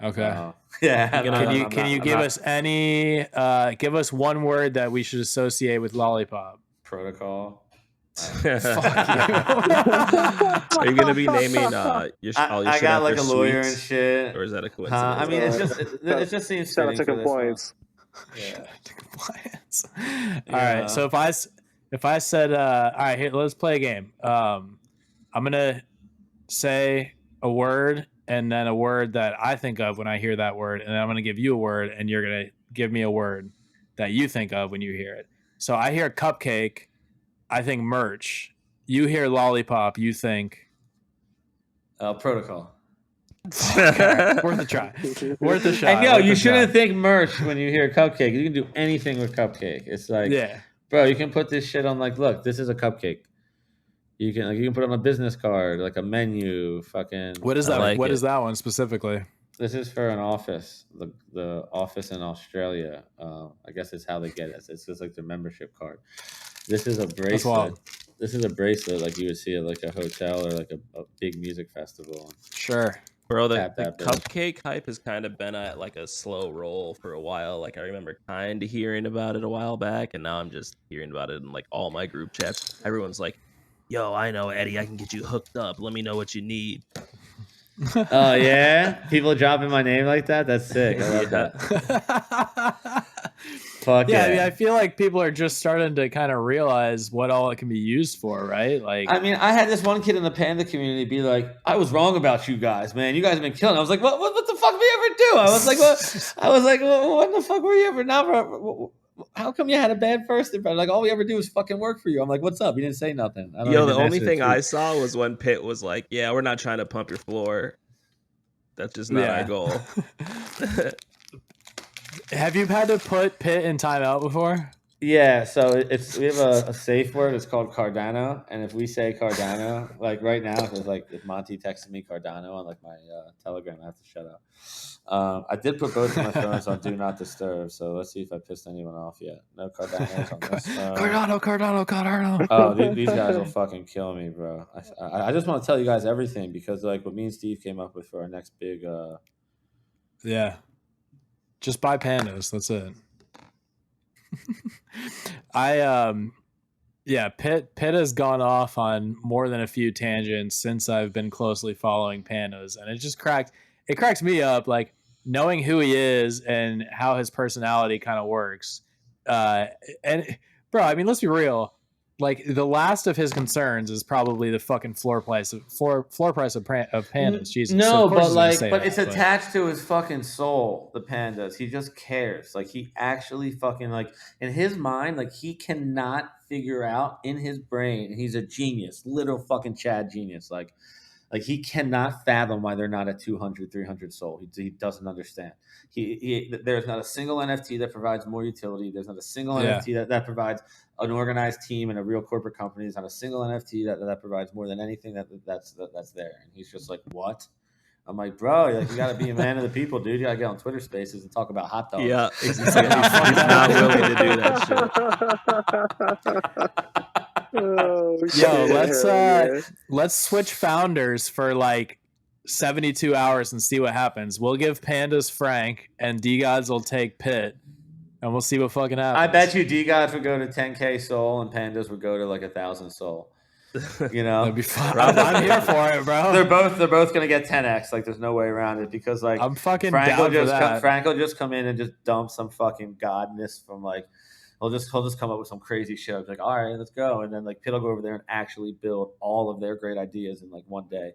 A: Okay.
D: Yeah.
A: Can you give us any? Give us one word that we should associate with Lollipop.
D: Protocol.
C: Are you gonna be naming all your
D: I
C: shit
D: got like
C: after
D: a lawyer and
C: sweets?
D: shit.
C: Or is that a coincidence?
D: I mean, it just seems
E: Shout out
D: fitting
E: to
D: for this one.
E: compliance.
D: Yeah.
A: Compliance. All right. So if I said, all right, here, let's play a game. I'm gonna say a word and then a word that I think of when I hear that word, and then I'm gonna give you a word, and you're gonna give me a word that you think of when you hear it. So I hear cupcake, I think merch. You hear lollipop, you think
D: Protocol.
A: right, worth a try, worth a shot.
D: And yo,
A: worth
D: you
A: a
D: shouldn't
A: try.
D: think merch when you hear cupcake. You can do anything with cupcake. It's like,
A: Yeah.
D: bro, you can put this shit on. Like, look, this is a cupcake. You can put it on a business card, like a menu. Fucking.
A: What is
C: I
A: that?
C: like
A: What
C: it.
A: is that one specifically?
D: This is for an office. The office in Australia. I guess it's how they get it. It's just like their membership card. This is a bracelet.
A: wild.
D: This is a bracelet like you would see at like a hotel or like a big music festival.
A: Sure.
C: Bro, the
D: Tap that bitch.
C: cupcake hype has kind of been at like a slow roll for a while. Like I remember kind of hearing about it a while back, and now I'm just hearing about it in like all my group chats. Everyone's like, "Yo, I know Eddie, I can get you hooked up. Let me know what you need."
D: Oh yeah, people dropping my name like that. That's sick. I love that. Fuck
A: Yeah,
D: yeah.
A: I mean, I feel like people are just starting to kind of realize what all it can be used for, right? Like,
D: I mean, I had this one kid in the panda community be like, "I was wrong about you guys, man. You guys have been killing." I was like, "What the fuck did we ever do?" I was like, "What?" I was like, "What the fuck were you ever now? How come you had a bad first impression? Like all we ever do is fucking work for you." I'm like, "What's up?" You didn't say nothing. I don't
C: Yo,
D: even
C: the only
D: answer
C: thing
D: tweet.
C: I saw was when Pitt was like, "Yeah, we're not trying to pump your floor. That's just not our goal."
A: Have you had to put Pitt in timeout before?
D: Yeah, so we have a safe word. It's called Cardano, and if we say Cardano, like right now, if Monty texted me Cardano on like my Telegram, I have to shut up. I did put both of my phones on Do Not Disturb, so let's see if I pissed anyone off yet. No Cardanos on this phone.
A: Cardano.
D: Oh, these guys will fucking kill me, bro. I just want to tell you guys everything because like what me and Steve came up with for our next big.
A: Yeah. Just buy pandas. That's it. Pitt has gone off on more than a few tangents since I've been closely following pandas, and it cracks me up, like knowing who he is and how his personality kind of works. And bro, I mean, let's be real. Like the last of his concerns is probably the fucking floor price of pandas. Jesus,
D: No,
A: So of course
D: but
A: he's gonna
D: like,
A: say
D: but
A: that,
D: it's attached to his fucking soul. The pandas. He just cares. Like he actually fucking like in his mind, like he cannot figure out in his brain. He's a genius, little fucking Chad genius. Like Like he cannot fathom why they're not at 200, 300 sold. He doesn't understand. There's not a single NFT that provides more utility. There's not a single NFT that provides an organized team and a real corporate company. There's not a single NFT that provides more than anything that's there. And he's just like, what? I'm like, bro, like, you got to be a man of the people, dude. You got to get on Twitter Spaces and talk about hot dogs.
C: Yeah, exactly. He's not willing to do that shit.
E: Oh,
A: Yo, let's switch founders for like 72 hours and see what happens. We'll give Pandas Frank, and DeGods will take Pitt, and we'll see what fucking happens.
D: I bet you DeGods would go to 10K soul, and Pandas would go to like 1,000 soul. You know,
A: that'd be fun. I'm here for it, bro.
D: They're both gonna get 10x. Like, there's no way around it because like
A: I'm fucking
D: Frank
A: down
D: will just
A: for that.
D: Frank will just come in and just dump some fucking godness from like he'll just come up with some crazy shit. I'll be like, all right, let's go, and then like Pitt will go over there and actually build all of their great ideas in like one day.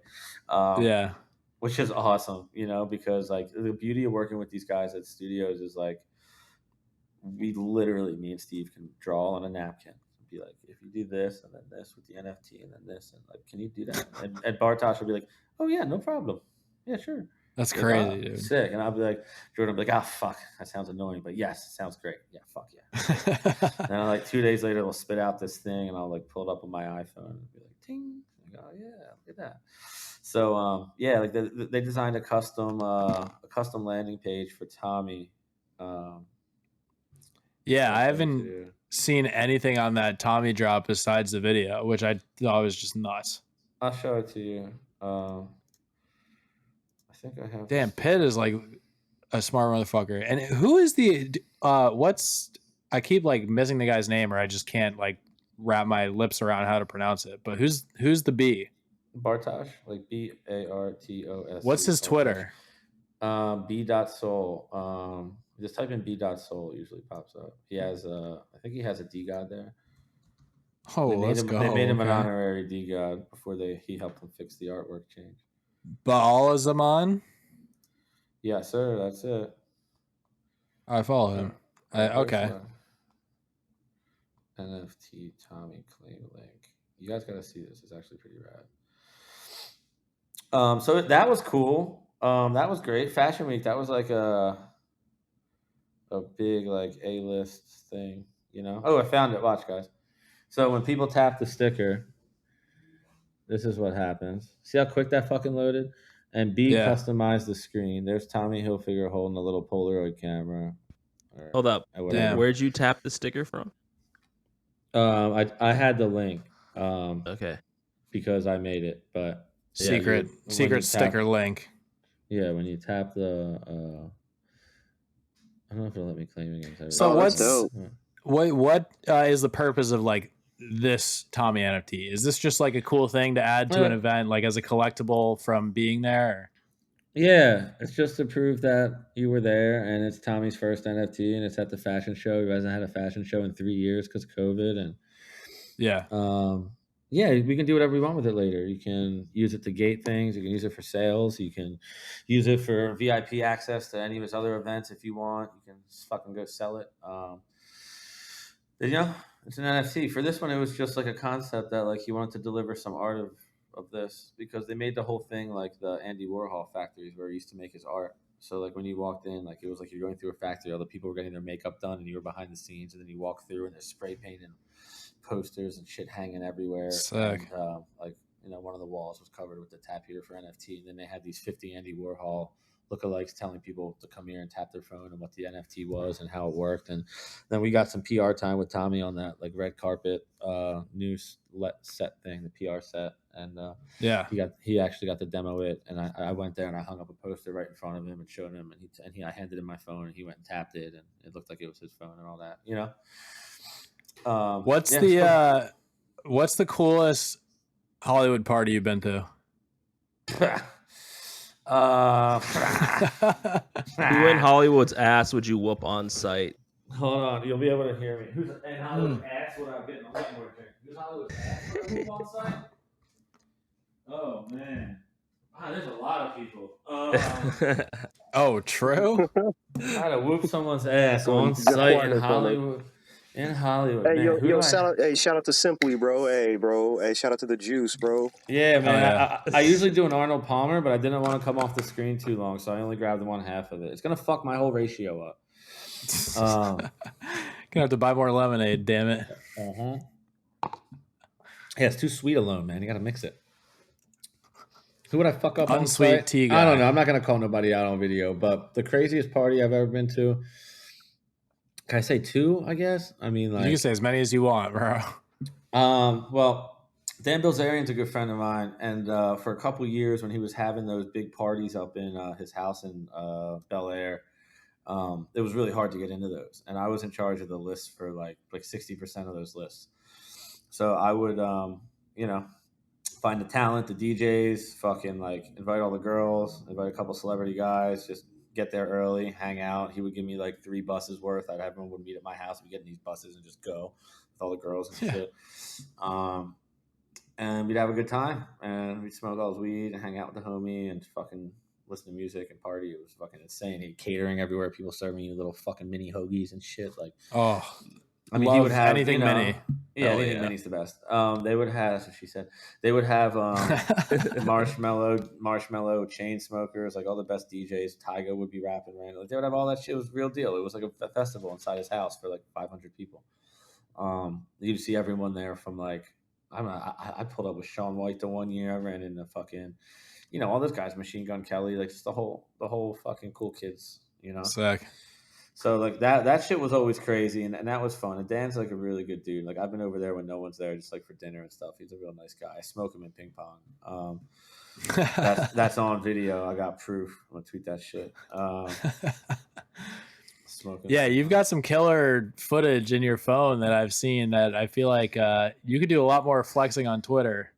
A: Yeah,
D: which is awesome, you know, because like the beauty of working with these guys at studios is like we literally, me and Steve can draw on a napkin. Be like, if you do this and then this with the NFT and then this, and like, can you do that? And Bartosz will be like, oh yeah, no problem. Yeah, sure.
A: That's crazy, dude.
D: Sick. And I'll be like, Jordan will be like, oh fuck, that sounds annoying, but yes, it sounds great. Yeah, fuck yeah. And then like 2 days later, they'll spit out this thing, and I'll like pull it up on my iPhone and be like, ting. Like, oh yeah, look at that. So yeah, like they designed a custom landing page for Tommy.
A: Yeah, I haven't seen anything on that Tommy drop besides the video, which I thought was just nuts.
D: I'll show it to you. I think I have.
A: Damn, Pitt is like a smart motherfucker. And who is the I keep like missing the guy's name, or I just can't like wrap my lips around how to pronounce it. But who's the B?
D: Bartosz, like Bartos.
A: What's his Twitter?
D: B.soul. Just type in B.soul, usually pops up. He has I think he has a DeGod there.
A: Oh, let's go.
D: They made him an honorary DeGod before he helped them fix the artwork change.
A: Baal Zaman?
D: Yeah, sir, that's it.
A: I follow him. Okay.
D: NFT Tommy claim link. You guys gotta see this. It's actually pretty rad. So that was cool. That was great. Fashion Week. That was like a big like A-list thing, you know. Oh, I found it. Watch, guys. So when people tap the sticker, this is what happens. See how quick that fucking loaded? And customized the screen. There's Tommy Hilfiger holding a little Polaroid camera.
C: Hold up.
A: Damn.
C: Where'd you tap the sticker from?
D: I had the link.
C: Okay.
D: Because I made it, but
A: secret sticker link.
D: Yeah, when you tap the I don't know if it'll let me claim again.
A: So what is the purpose of like this Tommy NFT? Is this just like a cool thing to add to an event, like as a collectible from being there?
D: Yeah, it's just to prove that you were there, and it's Tommy's first NFT, and it's at the fashion show. He hasn't had a fashion show in 3 years because of COVID, and yeah, we can do whatever we want with it later. You can use it to gate things. You can use it for sales. You can use it for VIP access to any of his other events if you want. You can just fucking go sell it. You know, it's an NFT. For this one, it was just like a concept that like he wanted to deliver some art of this, because they made the whole thing like the Andy Warhol factories where he used to make his art. So like when you walked in, like it was like you're going through a factory. All the people were getting their makeup done, and you were behind the scenes. And then you walk through, and there's spray paint and posters and shit hanging everywhere.
A: Sick.
D: And, like, you know, one of the walls was covered with the tap here for NFT, and then they had these 50 Andy Warhol lookalikes telling people to come here and tap their phone and what the NFT was and how it worked. And then we got some PR time with Tommy on that like red carpet news set thing, the PR set, and he actually got to demo it, and I went there and I hung up a poster right in front of him and showed him, and I handed him my phone, and he went and tapped it, and it looked like it was his phone and all that, you know. What's
A: the coolest Hollywood party you've been to?
C: Who in Hollywood's ass would you whoop on site?
D: Hold on, you'll be able to hear me. Who's in Hollywood's ass would I get? Who's Hollywood's ass would I whoop on site? Oh man, wow, there's a lot of people.
A: Oh, true.
D: I had to whoop someone's ass on site in Hollywood. In Hollywood,
E: Hey,
D: man. Who do I?
E: shout out to Simply, bro. Hey, shout out to the Juice, bro.
D: Yeah, man.
A: yeah.
D: I usually do an Arnold Palmer, but I didn't want to come off the screen too long, so I only grabbed one half of it. It's gonna fuck my whole ratio up.
A: Gonna have to buy more lemonade, damn it.
D: Yeah, it's too sweet alone, man. You gotta mix it. Who would I fuck up on
A: Unsweet
D: site?
A: tea
D: I
A: guy.
D: don't know. I'm not gonna call nobody out on video, but the craziest party I've ever been to. Can I say two? I guess. I mean,
A: You
D: like,
A: can say as many as you want, bro.
D: well, Dan Bilzerian's a good friend of mine, and for a couple years when he was having those big parties up in his house in Bel Air, it was really hard to get into those, and I was in charge of the list for like 60% of those lists. So I would, you know, find the talent, the DJs, fucking like invite all the girls, invite a couple celebrity guys, just get there early, hang out. He would give me like 3 buses worth. Everyone would meet at my house. We'd get in these buses and just go with all the girls and shit. And we'd have a good time, and we'd smoke all his weed and hang out with the homie and fucking listen to music and party. It was fucking insane. He had catering everywhere. People serving you little fucking mini hoagies and shit. Like,
A: Oh,
D: I mean,
A: love
D: he would have
A: anything mini.
D: Yeah,
A: Oh,
D: anything
A: yeah.
D: mini's the best. They would have, that's what she said. They would have marshmallow chain smokers, like all the best DJs. Tyga would be rapping randomly. They would have all that shit. It was real deal. It was like a festival inside his house for like 500 people. You'd see everyone there from like, I don't know. I pulled up with Shaun White the one year. I ran into fucking, all those guys, Machine Gun Kelly, like just the whole fucking cool kids,
A: Sick.
D: So like that shit was always crazy, and that was fun. And Dan's like a really good dude. Like I've been over there when no one's there, just like for dinner and stuff. He's a real nice guy. I smoke him in ping pong. That's on video. I got proof. I'm gonna tweet that shit. Smoking.
A: Yeah, you've got some killer footage in your phone that I've seen that I feel like you could do a lot more flexing on Twitter.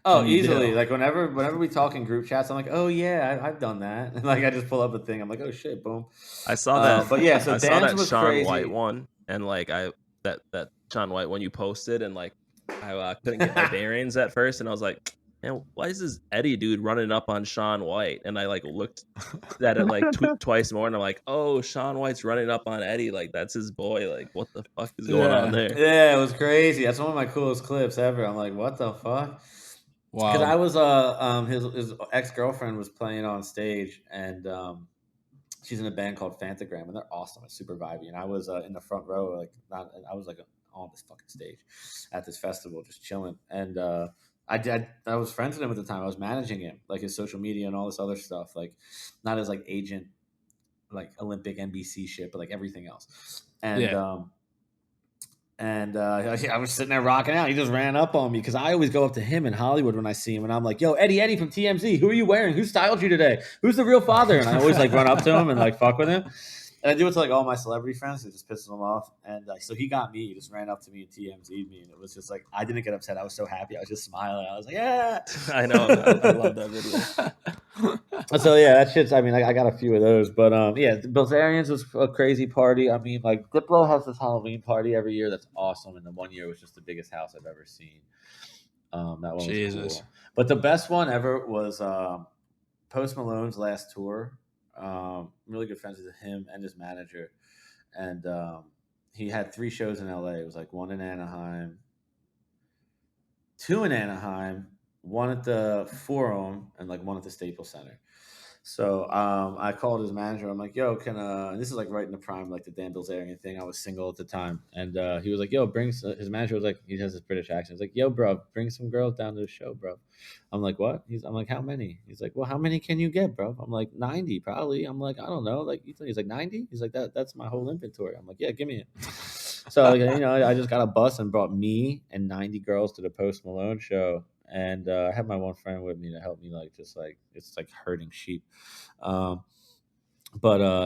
D: Oh, easily. Like whenever we talk in group chats, I'm like, oh yeah, I've done that. And like I just pull up a thing. I'm like, oh shit, boom.
C: I saw that.
D: But yeah, so
C: I
D: Dan's
C: saw that
D: was
C: Shaun
D: crazy.
C: White one, and like that Shaun White one you posted, and like I couldn't get my bearings at first, and I was like, man, why is this Eddie dude running up on Shaun White? And I like looked at it like twice more, and I'm like, oh, Shaun White's running up on Eddie, like that's his boy. Like what the fuck is going on there?
D: Yeah, it was crazy. That's one of my coolest clips ever. I'm like, what the fuck?
A: Wow.
D: Because I was his ex-girlfriend was playing on stage, and she's in a band called Fantagram, and they're awesome. It's super vibey, and I was in the front row, like I was like on this fucking stage at this festival, just chilling. And I was friends with him at the time. I was managing him, like his social media and all this other stuff, like not as like agent, like Olympic NBC shit, but like everything else. And
A: yeah.
D: I was sitting there rocking out. He just ran up on me because I always go up to him in Hollywood when I see him, and I'm like, "Yo, Eddie from TMZ, who are you wearing? Who styled you today? Who's the real father?" And I always like run up to him and like fuck with him. And I do it to like all my celebrity friends. It just pisses them off. And so he got me. He just ran up to me and TMZ'd me, and it was just like I didn't get upset. I was so happy. I was just smiling. I was like, "Yeah."
C: I know. I love that video.
D: So yeah, that shit's. I mean, I got a few of those, but yeah, Bilzerian's was a crazy party. I mean, like Diplo has this Halloween party every year. That's awesome, and the one year was just the biggest house I've ever seen. That one was
A: Jesus.
D: cool. But the best one ever was Post Malone's last tour. I'm really good friends with him and his manager, and he had 3 shows in LA. It was like 1 in Anaheim, 2 in Anaheim, 1 at the Forum, and like 1 at the Staples Center. So I called his manager. I'm like, "Yo, and this is like right in the prime, like the Dan Bilzerian thing. I was single at the time, and he was like, "Yo, his manager was like, he has this British accent. He's like, "Yo, bro, bring some girls down to the show, bro." I'm like, "What?" I'm like, "How many?" He's like, "Well, how many can you get, bro?" I'm like, 90 probably. I'm like, "I don't know." Like he's like 90. He's like, "That's my whole inventory." I'm like, "Yeah, give me it." So I just got a bus and brought me and 90 girls to the Post Malone show. And I had my one friend with me to help me, it's like herding sheep. But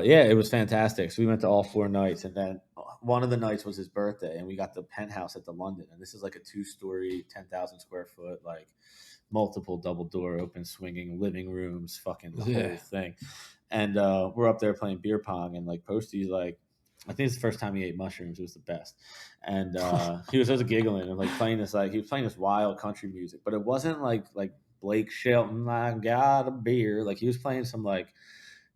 D: yeah, it was fantastic. So we went to all 4 nights, and then one of the nights was his birthday, and we got the penthouse at the London. And this is like a 2-story, 10,000 square foot, like multiple double door, open swinging living rooms, fucking the whole thing. And we're up there playing beer pong, and like Posty's like, I think it's the first time he ate mushrooms. It was the best. And he was just giggling and like playing this, like he was playing this wild country music, but it wasn't like Blake Shelton, I got a beer. Like he was playing some like,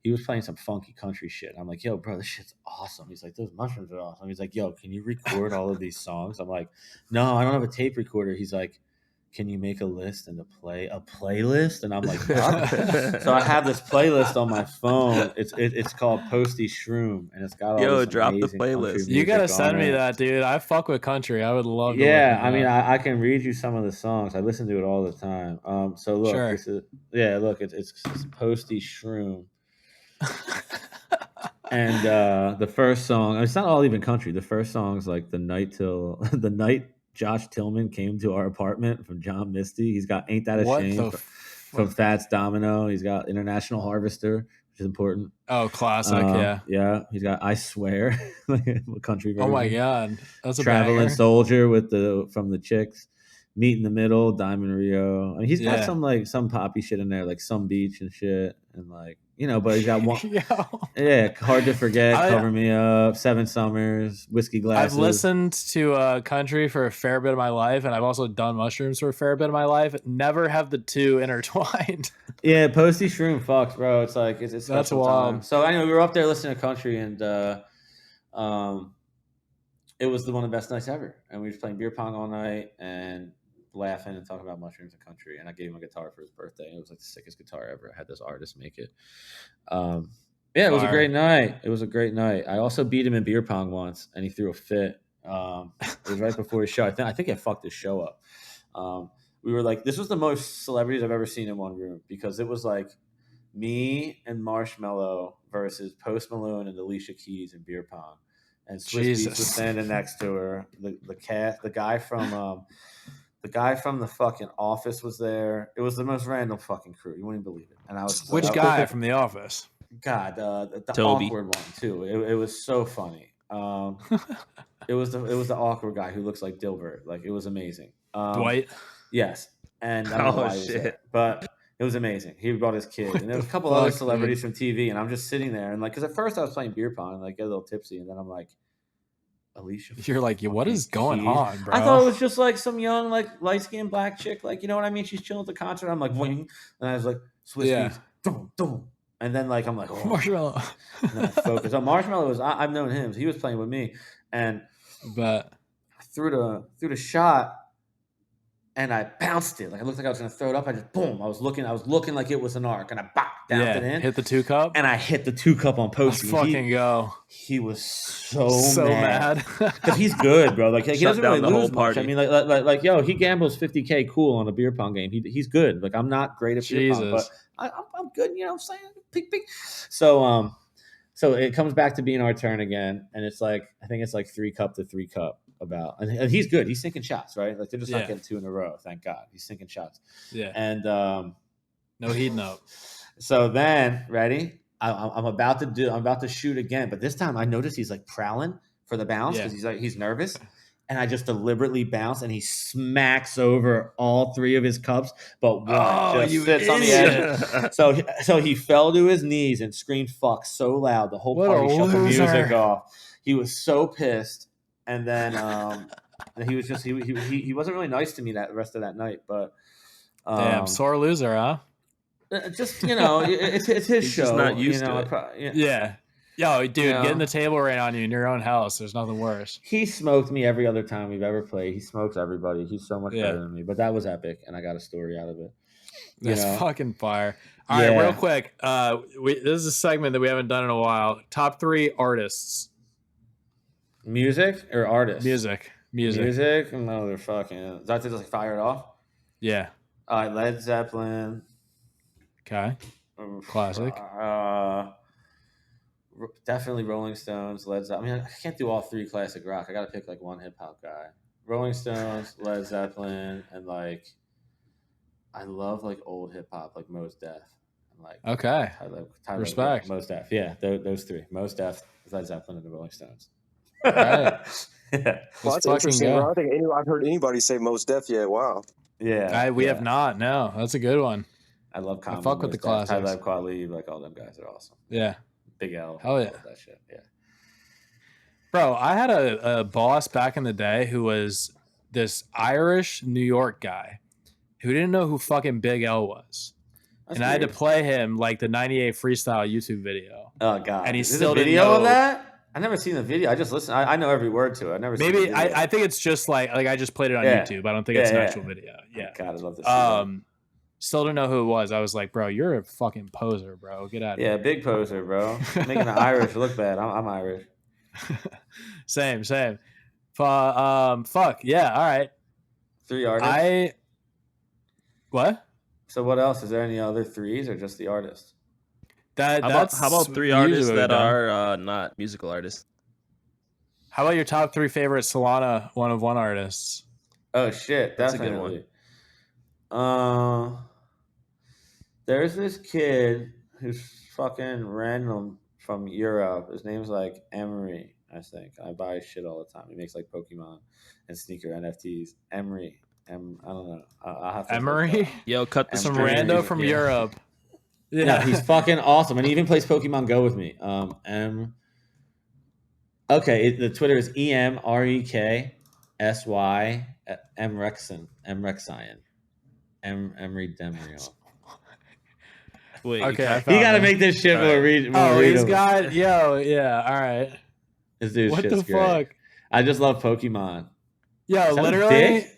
D: he was playing some funky country shit. I'm like, yo, bro, this shit's awesome. He's like, those mushrooms are awesome. He's like, yo, can you record all of these songs? I'm like, no, I don't have a tape recorder. He's like, can you make a list and play a playlist? And I'm like, what? So I have this playlist on my phone. It's called Posty Shroom, and it's got all
C: Yo,
D: this
C: drop the
D: amazing country
C: playlist.
D: music
A: You gotta
D: on
A: send me
D: it.
A: that, dude. I fuck with country. I would love to.
D: Yeah,
A: listen to
D: I mean,
A: that.
D: I can read you some of the songs. I listen to it all the time. So look,
A: Sure.
D: this is it's Posty Shroom. And the first song, it's not all even country. The first song is like the night Josh Tillman came to our apartment from John Misty. He's got Ain't That a
A: What
D: Shame
A: the
D: from Fats Domino. He's got International Harvester, which is important.
A: Oh, classic, yeah.
D: Yeah. He's got I Swear, like a country version.
A: Oh my god, that's a
D: Traveling
A: banger.
D: Soldier from the Chicks. Meet in the Middle, Diamond Rio. I mean, he's got
A: Yeah.
D: some poppy shit in there, like Some Beach and shit, and like, you know, but he's got one.
A: Yo.
D: Yeah, Hard to Forget, Cover Me Up, Seven Summers, Whiskey Glasses.
A: I've listened to country for a fair bit of my life, and I've also done mushrooms for a fair bit of my life. Never have the two intertwined.
D: Yeah, Posty Shroom fucks, bro. It's like it's
A: That's
D: special
A: wild.
D: time. So anyway, we were up there listening to country, and it was one of the best nights ever. And we were playing beer pong all night and laughing and talking about mushrooms and country. And I gave him a guitar for his birthday. It was like the sickest guitar ever. I had this artist make it. Yeah, it was a great night. It was a great night. I also beat him in beer pong once, and he threw a fit. It was right before his show. I think I fucked his show up. We were like, this was the most celebrities I've ever seen in one room, because it was like me and Marshmello versus Post Malone and Alicia Keys in beer pong, and Swiss Beats was standing next to her. The guy from the fucking Office was there. It was the most random fucking crew. You wouldn't believe it. And I was
A: Which guy from The Office?
D: God, the
C: Toby.
D: awkward one too. It was so funny. It was the awkward guy who looks like Dilbert. Like, it was amazing.
A: Dwight.
D: Yes, and I don't know why he was there, but it was amazing. He brought his kid, and there was a couple other celebrities from TV, and I'm just sitting there and like, because at first I was playing beer pong and like get a little tipsy, and then I'm like, Alicia.
A: You're like, what is going on, bro?
D: I thought it was just like some young, like light-skinned black chick, like, you know what I mean? She's chilling at the concert. I'm like, wing, and I was like, Swiss Beats, dum, dum. And then like I'm like, oh.
A: Marshmello.
D: And then I focus. So Marshmello was, I've known him. So he was playing with me, and
A: But
D: I threw the shot, and I bounced it. Like, it looked like I was gonna throw it up. I just boom. I was looking like it was an arc, and I bounced it in.
A: Hit the 2 cup,
D: and I hit the 2 cup on Posty.
A: Let's fucking go.
D: He was so
A: mad
D: because he's good, bro. Like, he
C: Shut
D: doesn't
C: down
D: really
C: the
D: lose
C: whole
D: much.
C: party.
D: I mean, like, yo, he gambles $50K cool on a beer pong game. He's good. Like, I'm not great at beer pong, but I'm good. You know what I'm saying? Peek, peek. So it comes back to being our turn again, and it's like, I think it's like 3 cup to 3 cup. And he's good. He's sinking shots, right? Like, they're just not getting 2 in a row. Thank God, he's sinking shots.
A: Yeah.
D: And
A: no heating up.
D: So then, ready? I'm about to shoot again, but this time I notice he's like prowling for the bounce because he's nervous, and I just deliberately bounce, and he smacks over all 3 of his cups, but one just sits on the edge. So he fell to his knees and screamed "fuck" so loud the whole party shut the music off. He was so pissed. And then he was just he wasn't really nice to me that rest of that night, but
A: damn, sore loser, huh?
D: Just, you know, it's his show.
C: Just not used to it.
A: Yeah. Yo, dude, getting the table ran on you in your own house. There's nothing worse.
D: He smoked me every other time we've ever played. He smokes everybody. He's so much better than me. But that was epic, and I got a story out of it.
A: That's fucking fire. All right, real quick. This is a segment that we haven't done in a while. Top 3 artists.
D: Music or artists?
A: Music.
D: Motherfucking. Is that just like fire it off?
A: Yeah.
D: All right, Led Zeppelin.
A: Okay. Classic.
D: Definitely Rolling Stones, Led Zeppelin. I mean, I can't do all 3 classic rock. I got to pick like one hip hop guy. Rolling Stones, Led Zeppelin, and like, I love like old hip hop, like Mos Def. And like,
A: okay.
D: Tyler,
A: respect.
D: Mos Def. Yeah, those 3. Mos Def, Led Zeppelin, and the Rolling Stones.
A: Right.
E: Yeah. Well, that's interesting. I don't think I've heard anybody say Mos Def yet. Wow.
D: Yeah.
A: We have not. No, that's a good one.
D: I love Common.
A: I fuck with the classics.
D: I love Quali. Like, all them guys are awesome.
A: Yeah.
D: Big L.
A: Hell yeah.
D: That shit. Yeah.
A: Bro, I had a boss back in the day who was this Irish New York guy who didn't know who fucking Big L was. and I had to play him like the 98 freestyle YouTube video.
D: Oh god!
A: And he
D: There's
A: still
D: a
A: didn't
D: video
A: know.
D: of that. I never seen the video. I just listen. I know every word to it. I never. Seen the
A: Maybe
D: video.
A: I think it's just like I just played it on
D: Yeah.
A: YouTube. I don't think
D: Yeah,
A: it's an
D: yeah.
A: actual video. Yeah.
D: God, I'd love to see that.
A: Still don't know who it was. I was like, bro, you're a fucking poser, bro. Get out of
D: Yeah,
A: here.
D: big poser, bro. Making the Irish look bad. I'm Irish.
A: Same. Fuck. Yeah. All right.
D: 3 artists.
A: What?
D: So what else? Is there any other 3s or just the artists?
C: How about 3 artists that are not musical artists?
A: How about your top 3 favorite Solana 1 of 1 artists?
D: Oh shit,
C: That's a good
D: definitely. There's this kid who's fucking random from Europe. His name's like Emery, I think. I buy his shit all the time. He makes like Pokemon and sneaker NFTs. Emery. I don't know. I'll have to
A: Emery?
C: Yo, cut the
A: Some
C: stream.
A: rando from Europe.
D: Yeah,
A: Yeah,
D: he's fucking awesome, and he even plays Pokemon Go with me. The Twitter is EMREKSY Emrexion. Emery Demriel.
C: Wait,
A: Okay,
D: You gotta make this shit more readable.
A: he's got all right.
D: This dude's
A: What
D: shit's
A: the
D: great.
A: fuck?
D: I just love Pokemon.
A: Yo,
D: Is that a
A: literally.
D: dick?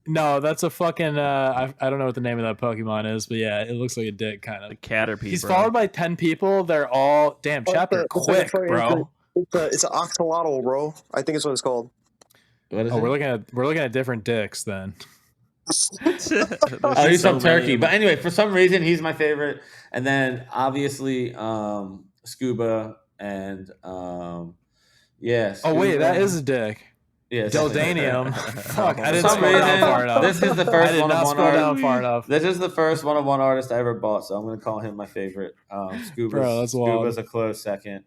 A: No, that's a fucking. I don't know what the name of that Pokemon is, but yeah, it looks like a dick kind of.
C: the Caterpie.
A: He's
C: bro.
A: followed by 10 people. They're all damn chapter quick, bro.
E: It's an axolotl, bro. I think it's what it's called.
D: What is
A: Oh,
D: it?
A: we're looking at different dicks then.
D: Oh, he's from Turkey. But anyway, for some reason, he's my favorite. And then obviously, Scuba and yeah.
A: Oh wait,
D: Scuba.
A: that is a dick.
D: Yeah,
A: Dildanium. Fuck, I
D: For
A: didn't
D: some
A: scroll down far
D: reason,
A: enough.
D: this is the
A: I
D: first
A: did
D: one
A: not
D: of one
A: scroll down
D: artist.
A: far enough.
D: This is the first one of one artist I ever bought, so I'm gonna call him my favorite. Scuba's,
A: Bro, that's wild.
D: Scuba's a close second,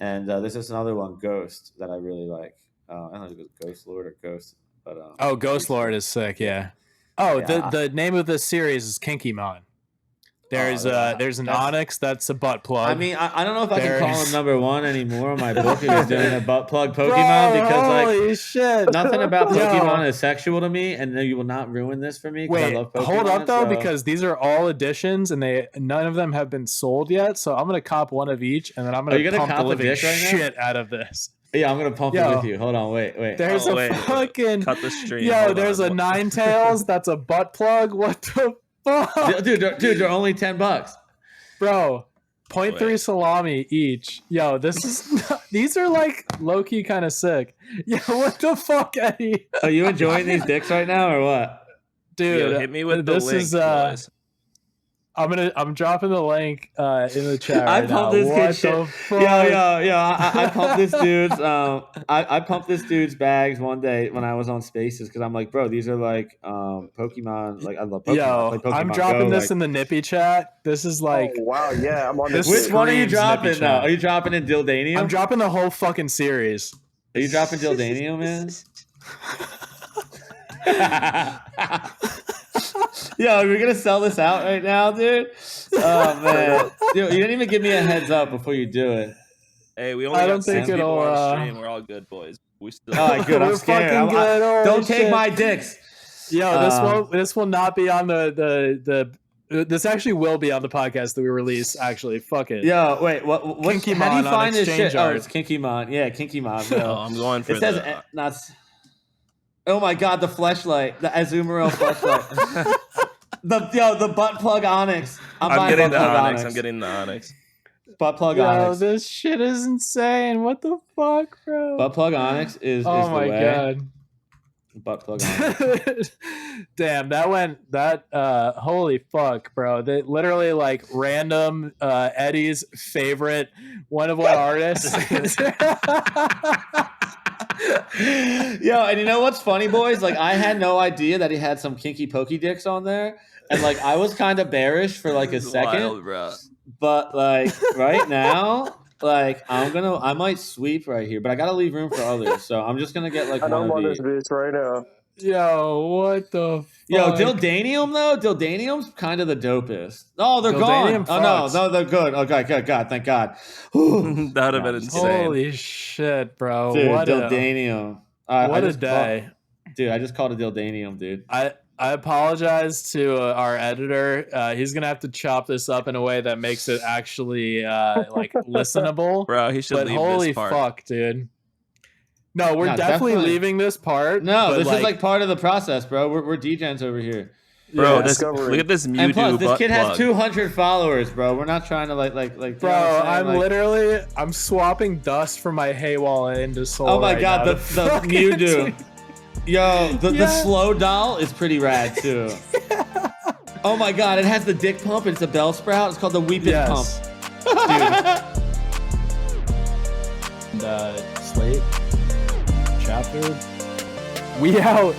D: and this is another one, Ghost, that I really like. I don't know if it's Ghost Lord or Ghost, but
A: Oh, Ghost Lord is sick. Yeah. Oh,
D: Yeah.
A: the name of this series is Kinky Mon. There's
D: yeah.
A: there's an
D: That's-
A: Onyx that's a butt plug.
D: I mean, I don't know if I can call
A: There's-
D: him number one anymore in my book if he's doing a butt plug Pokemon
A: Bro,
D: because like
A: holy shit.
D: nothing about
A: Yo.
D: Pokemon is sexual to me, and you will not ruin this for me. 'Cause I
A: Wait,
D: love Pokemon,
A: hold up though,
D: so-
A: because these are all editions and none of them have been sold yet. So I'm gonna cop one of each, and then I'm
D: Are you
A: gonna
D: gonna
A: pump
D: cop
A: the
D: a
A: living
D: dick right now?
A: shit out of this.
D: Yeah, I'm gonna pump
A: Yo.
D: it with you. Hold on, wait.
A: There's
C: Oh,
A: a
C: wait.
A: fucking
C: Cut the stream.
A: yo.
C: Hold
A: There's
C: on.
A: a Ninetales that's a butt plug. What the fuck,
D: Dude, they're only $10.
A: bro? 0.3
C: Wait.
A: salami each. Yo, this is these are like low key kind of sick. Yo, what the fuck, Eddie?
D: Are you enjoying these dicks right now or what?
A: Dude,
C: Yo, hit me with the
A: this
C: link,
A: is
C: boys.
A: I'm dropping the link in the chat.
D: I
A: Right
D: pumped
A: now.
D: this
A: What
D: kid
A: the
D: shit.
A: fuck?
D: I pumped this dude's. I pumped this dude's bags one day when I was on Spaces because I'm like, bro, these are like Pokemon. Like I love Pokemon. I
A: Yo,
D: play Pokemon
A: I'm dropping
D: Go,
A: this in the Nippy chat. This is like
E: Oh wow, yeah, I'm on
A: This
E: this.
D: Which one are you
A: screams
D: dropping
A: Nippy
D: though?
A: chat.
D: Are you dropping in Dildanium?
A: I'm dropping the whole fucking series.
D: Are you dropping Dildanium, man? Yo, we're gonna sell this out right now, dude. Oh man, dude, you didn't even give me a heads up before you do it.
C: Hey, we only
A: I
C: got
A: don't
C: 6
A: think
C: people
A: it'll,
C: on the stream. We're all good, boys. We still.
D: All right, good. I'm
A: We're
D: scared.
A: fucking good. Holy
D: Don't take
A: shit.
D: my dicks.
A: Yo, this will not be on the this actually will be on the podcast that we release. Actually, fuck it.
D: Yo, wait. What?
A: Kinky
D: How do you
A: Mon on
D: find this
A: exchange
D: shit? Oh,
A: art.
D: it's Kinky Mon. Yeah, Kinky Mon.
C: Oh,
D: Bro.
C: I'm going for
D: It says
C: the.
D: not. Oh my god, the fleshlight, the Azumarill fleshlight. the butt plug Onyx.
C: I'm
D: buying
C: getting
D: butt
C: the
D: plug
C: Onyx. I'm getting the Onyx.
D: butt plug
A: Yo,
D: Onyx.
A: this shit is insane. What the fuck, bro?
D: Butt plug Onyx is
A: oh
D: the
A: my
D: way.
A: god.
D: Butt plug Onyx.
A: Damn, holy fuck, bro. They literally like random Eddie's favorite one of one artists.
D: Yo, and you know what's funny, boys? Like, I had no idea that he had some kinky pokey dicks on there, and like, I was kind of bearish for like a
C: This is
D: second,
C: wild, bro.
D: but like right now, like I might sweep right here, but I gotta leave room for others, so I'm just gonna get like
E: And I'm
D: one
E: on
D: of
E: this
D: each.
E: bitch right now.
A: Yo, what the fuck?
D: Yo, Dildanium though, Dildanium's kind of the dopest. Oh, they're
A: Dildanium
D: gone. Oh
A: fucks.
D: no, they're good. Okay, good, God, thank God. Whew.
C: That would have been insane.
A: Holy shit, bro.
D: Dude,
A: what
D: Dildanium. I
A: a
D: just
A: day.
D: Dude, I just called it Dildanium, dude.
A: I I apologize to our editor. He's gonna have to chop this up in a way that makes it actually like listenable.
C: Bro, he should
A: But
C: leave
A: holy
C: this part.
A: fuck, dude. No, we're
D: No,
A: definitely
D: definitely.
A: leaving this part.
D: No,
A: but
D: this is like part of the process, bro. We're DJs over here.
C: Bro,
A: yeah.
E: Discovery.
C: look at this Mewtwo
D: And plus, this
C: butt
D: kid has
C: plug.
D: 200 followers, bro. We're not trying to like.
A: Bro,
D: you know what I'm
A: I'm
D: saying?
A: literally I'm swapping dust from my Haywall into Soul.
D: Oh my
A: right
D: god,
A: now
D: the
A: to fucking
D: Mewtwo. Yo, the
A: Yeah.
D: slow doll is pretty rad too. Oh my god, it has the dick pump. It's a bell sprout. It's called the weeping
A: Yes.
D: pump.
A: And, Slate chapter. We out.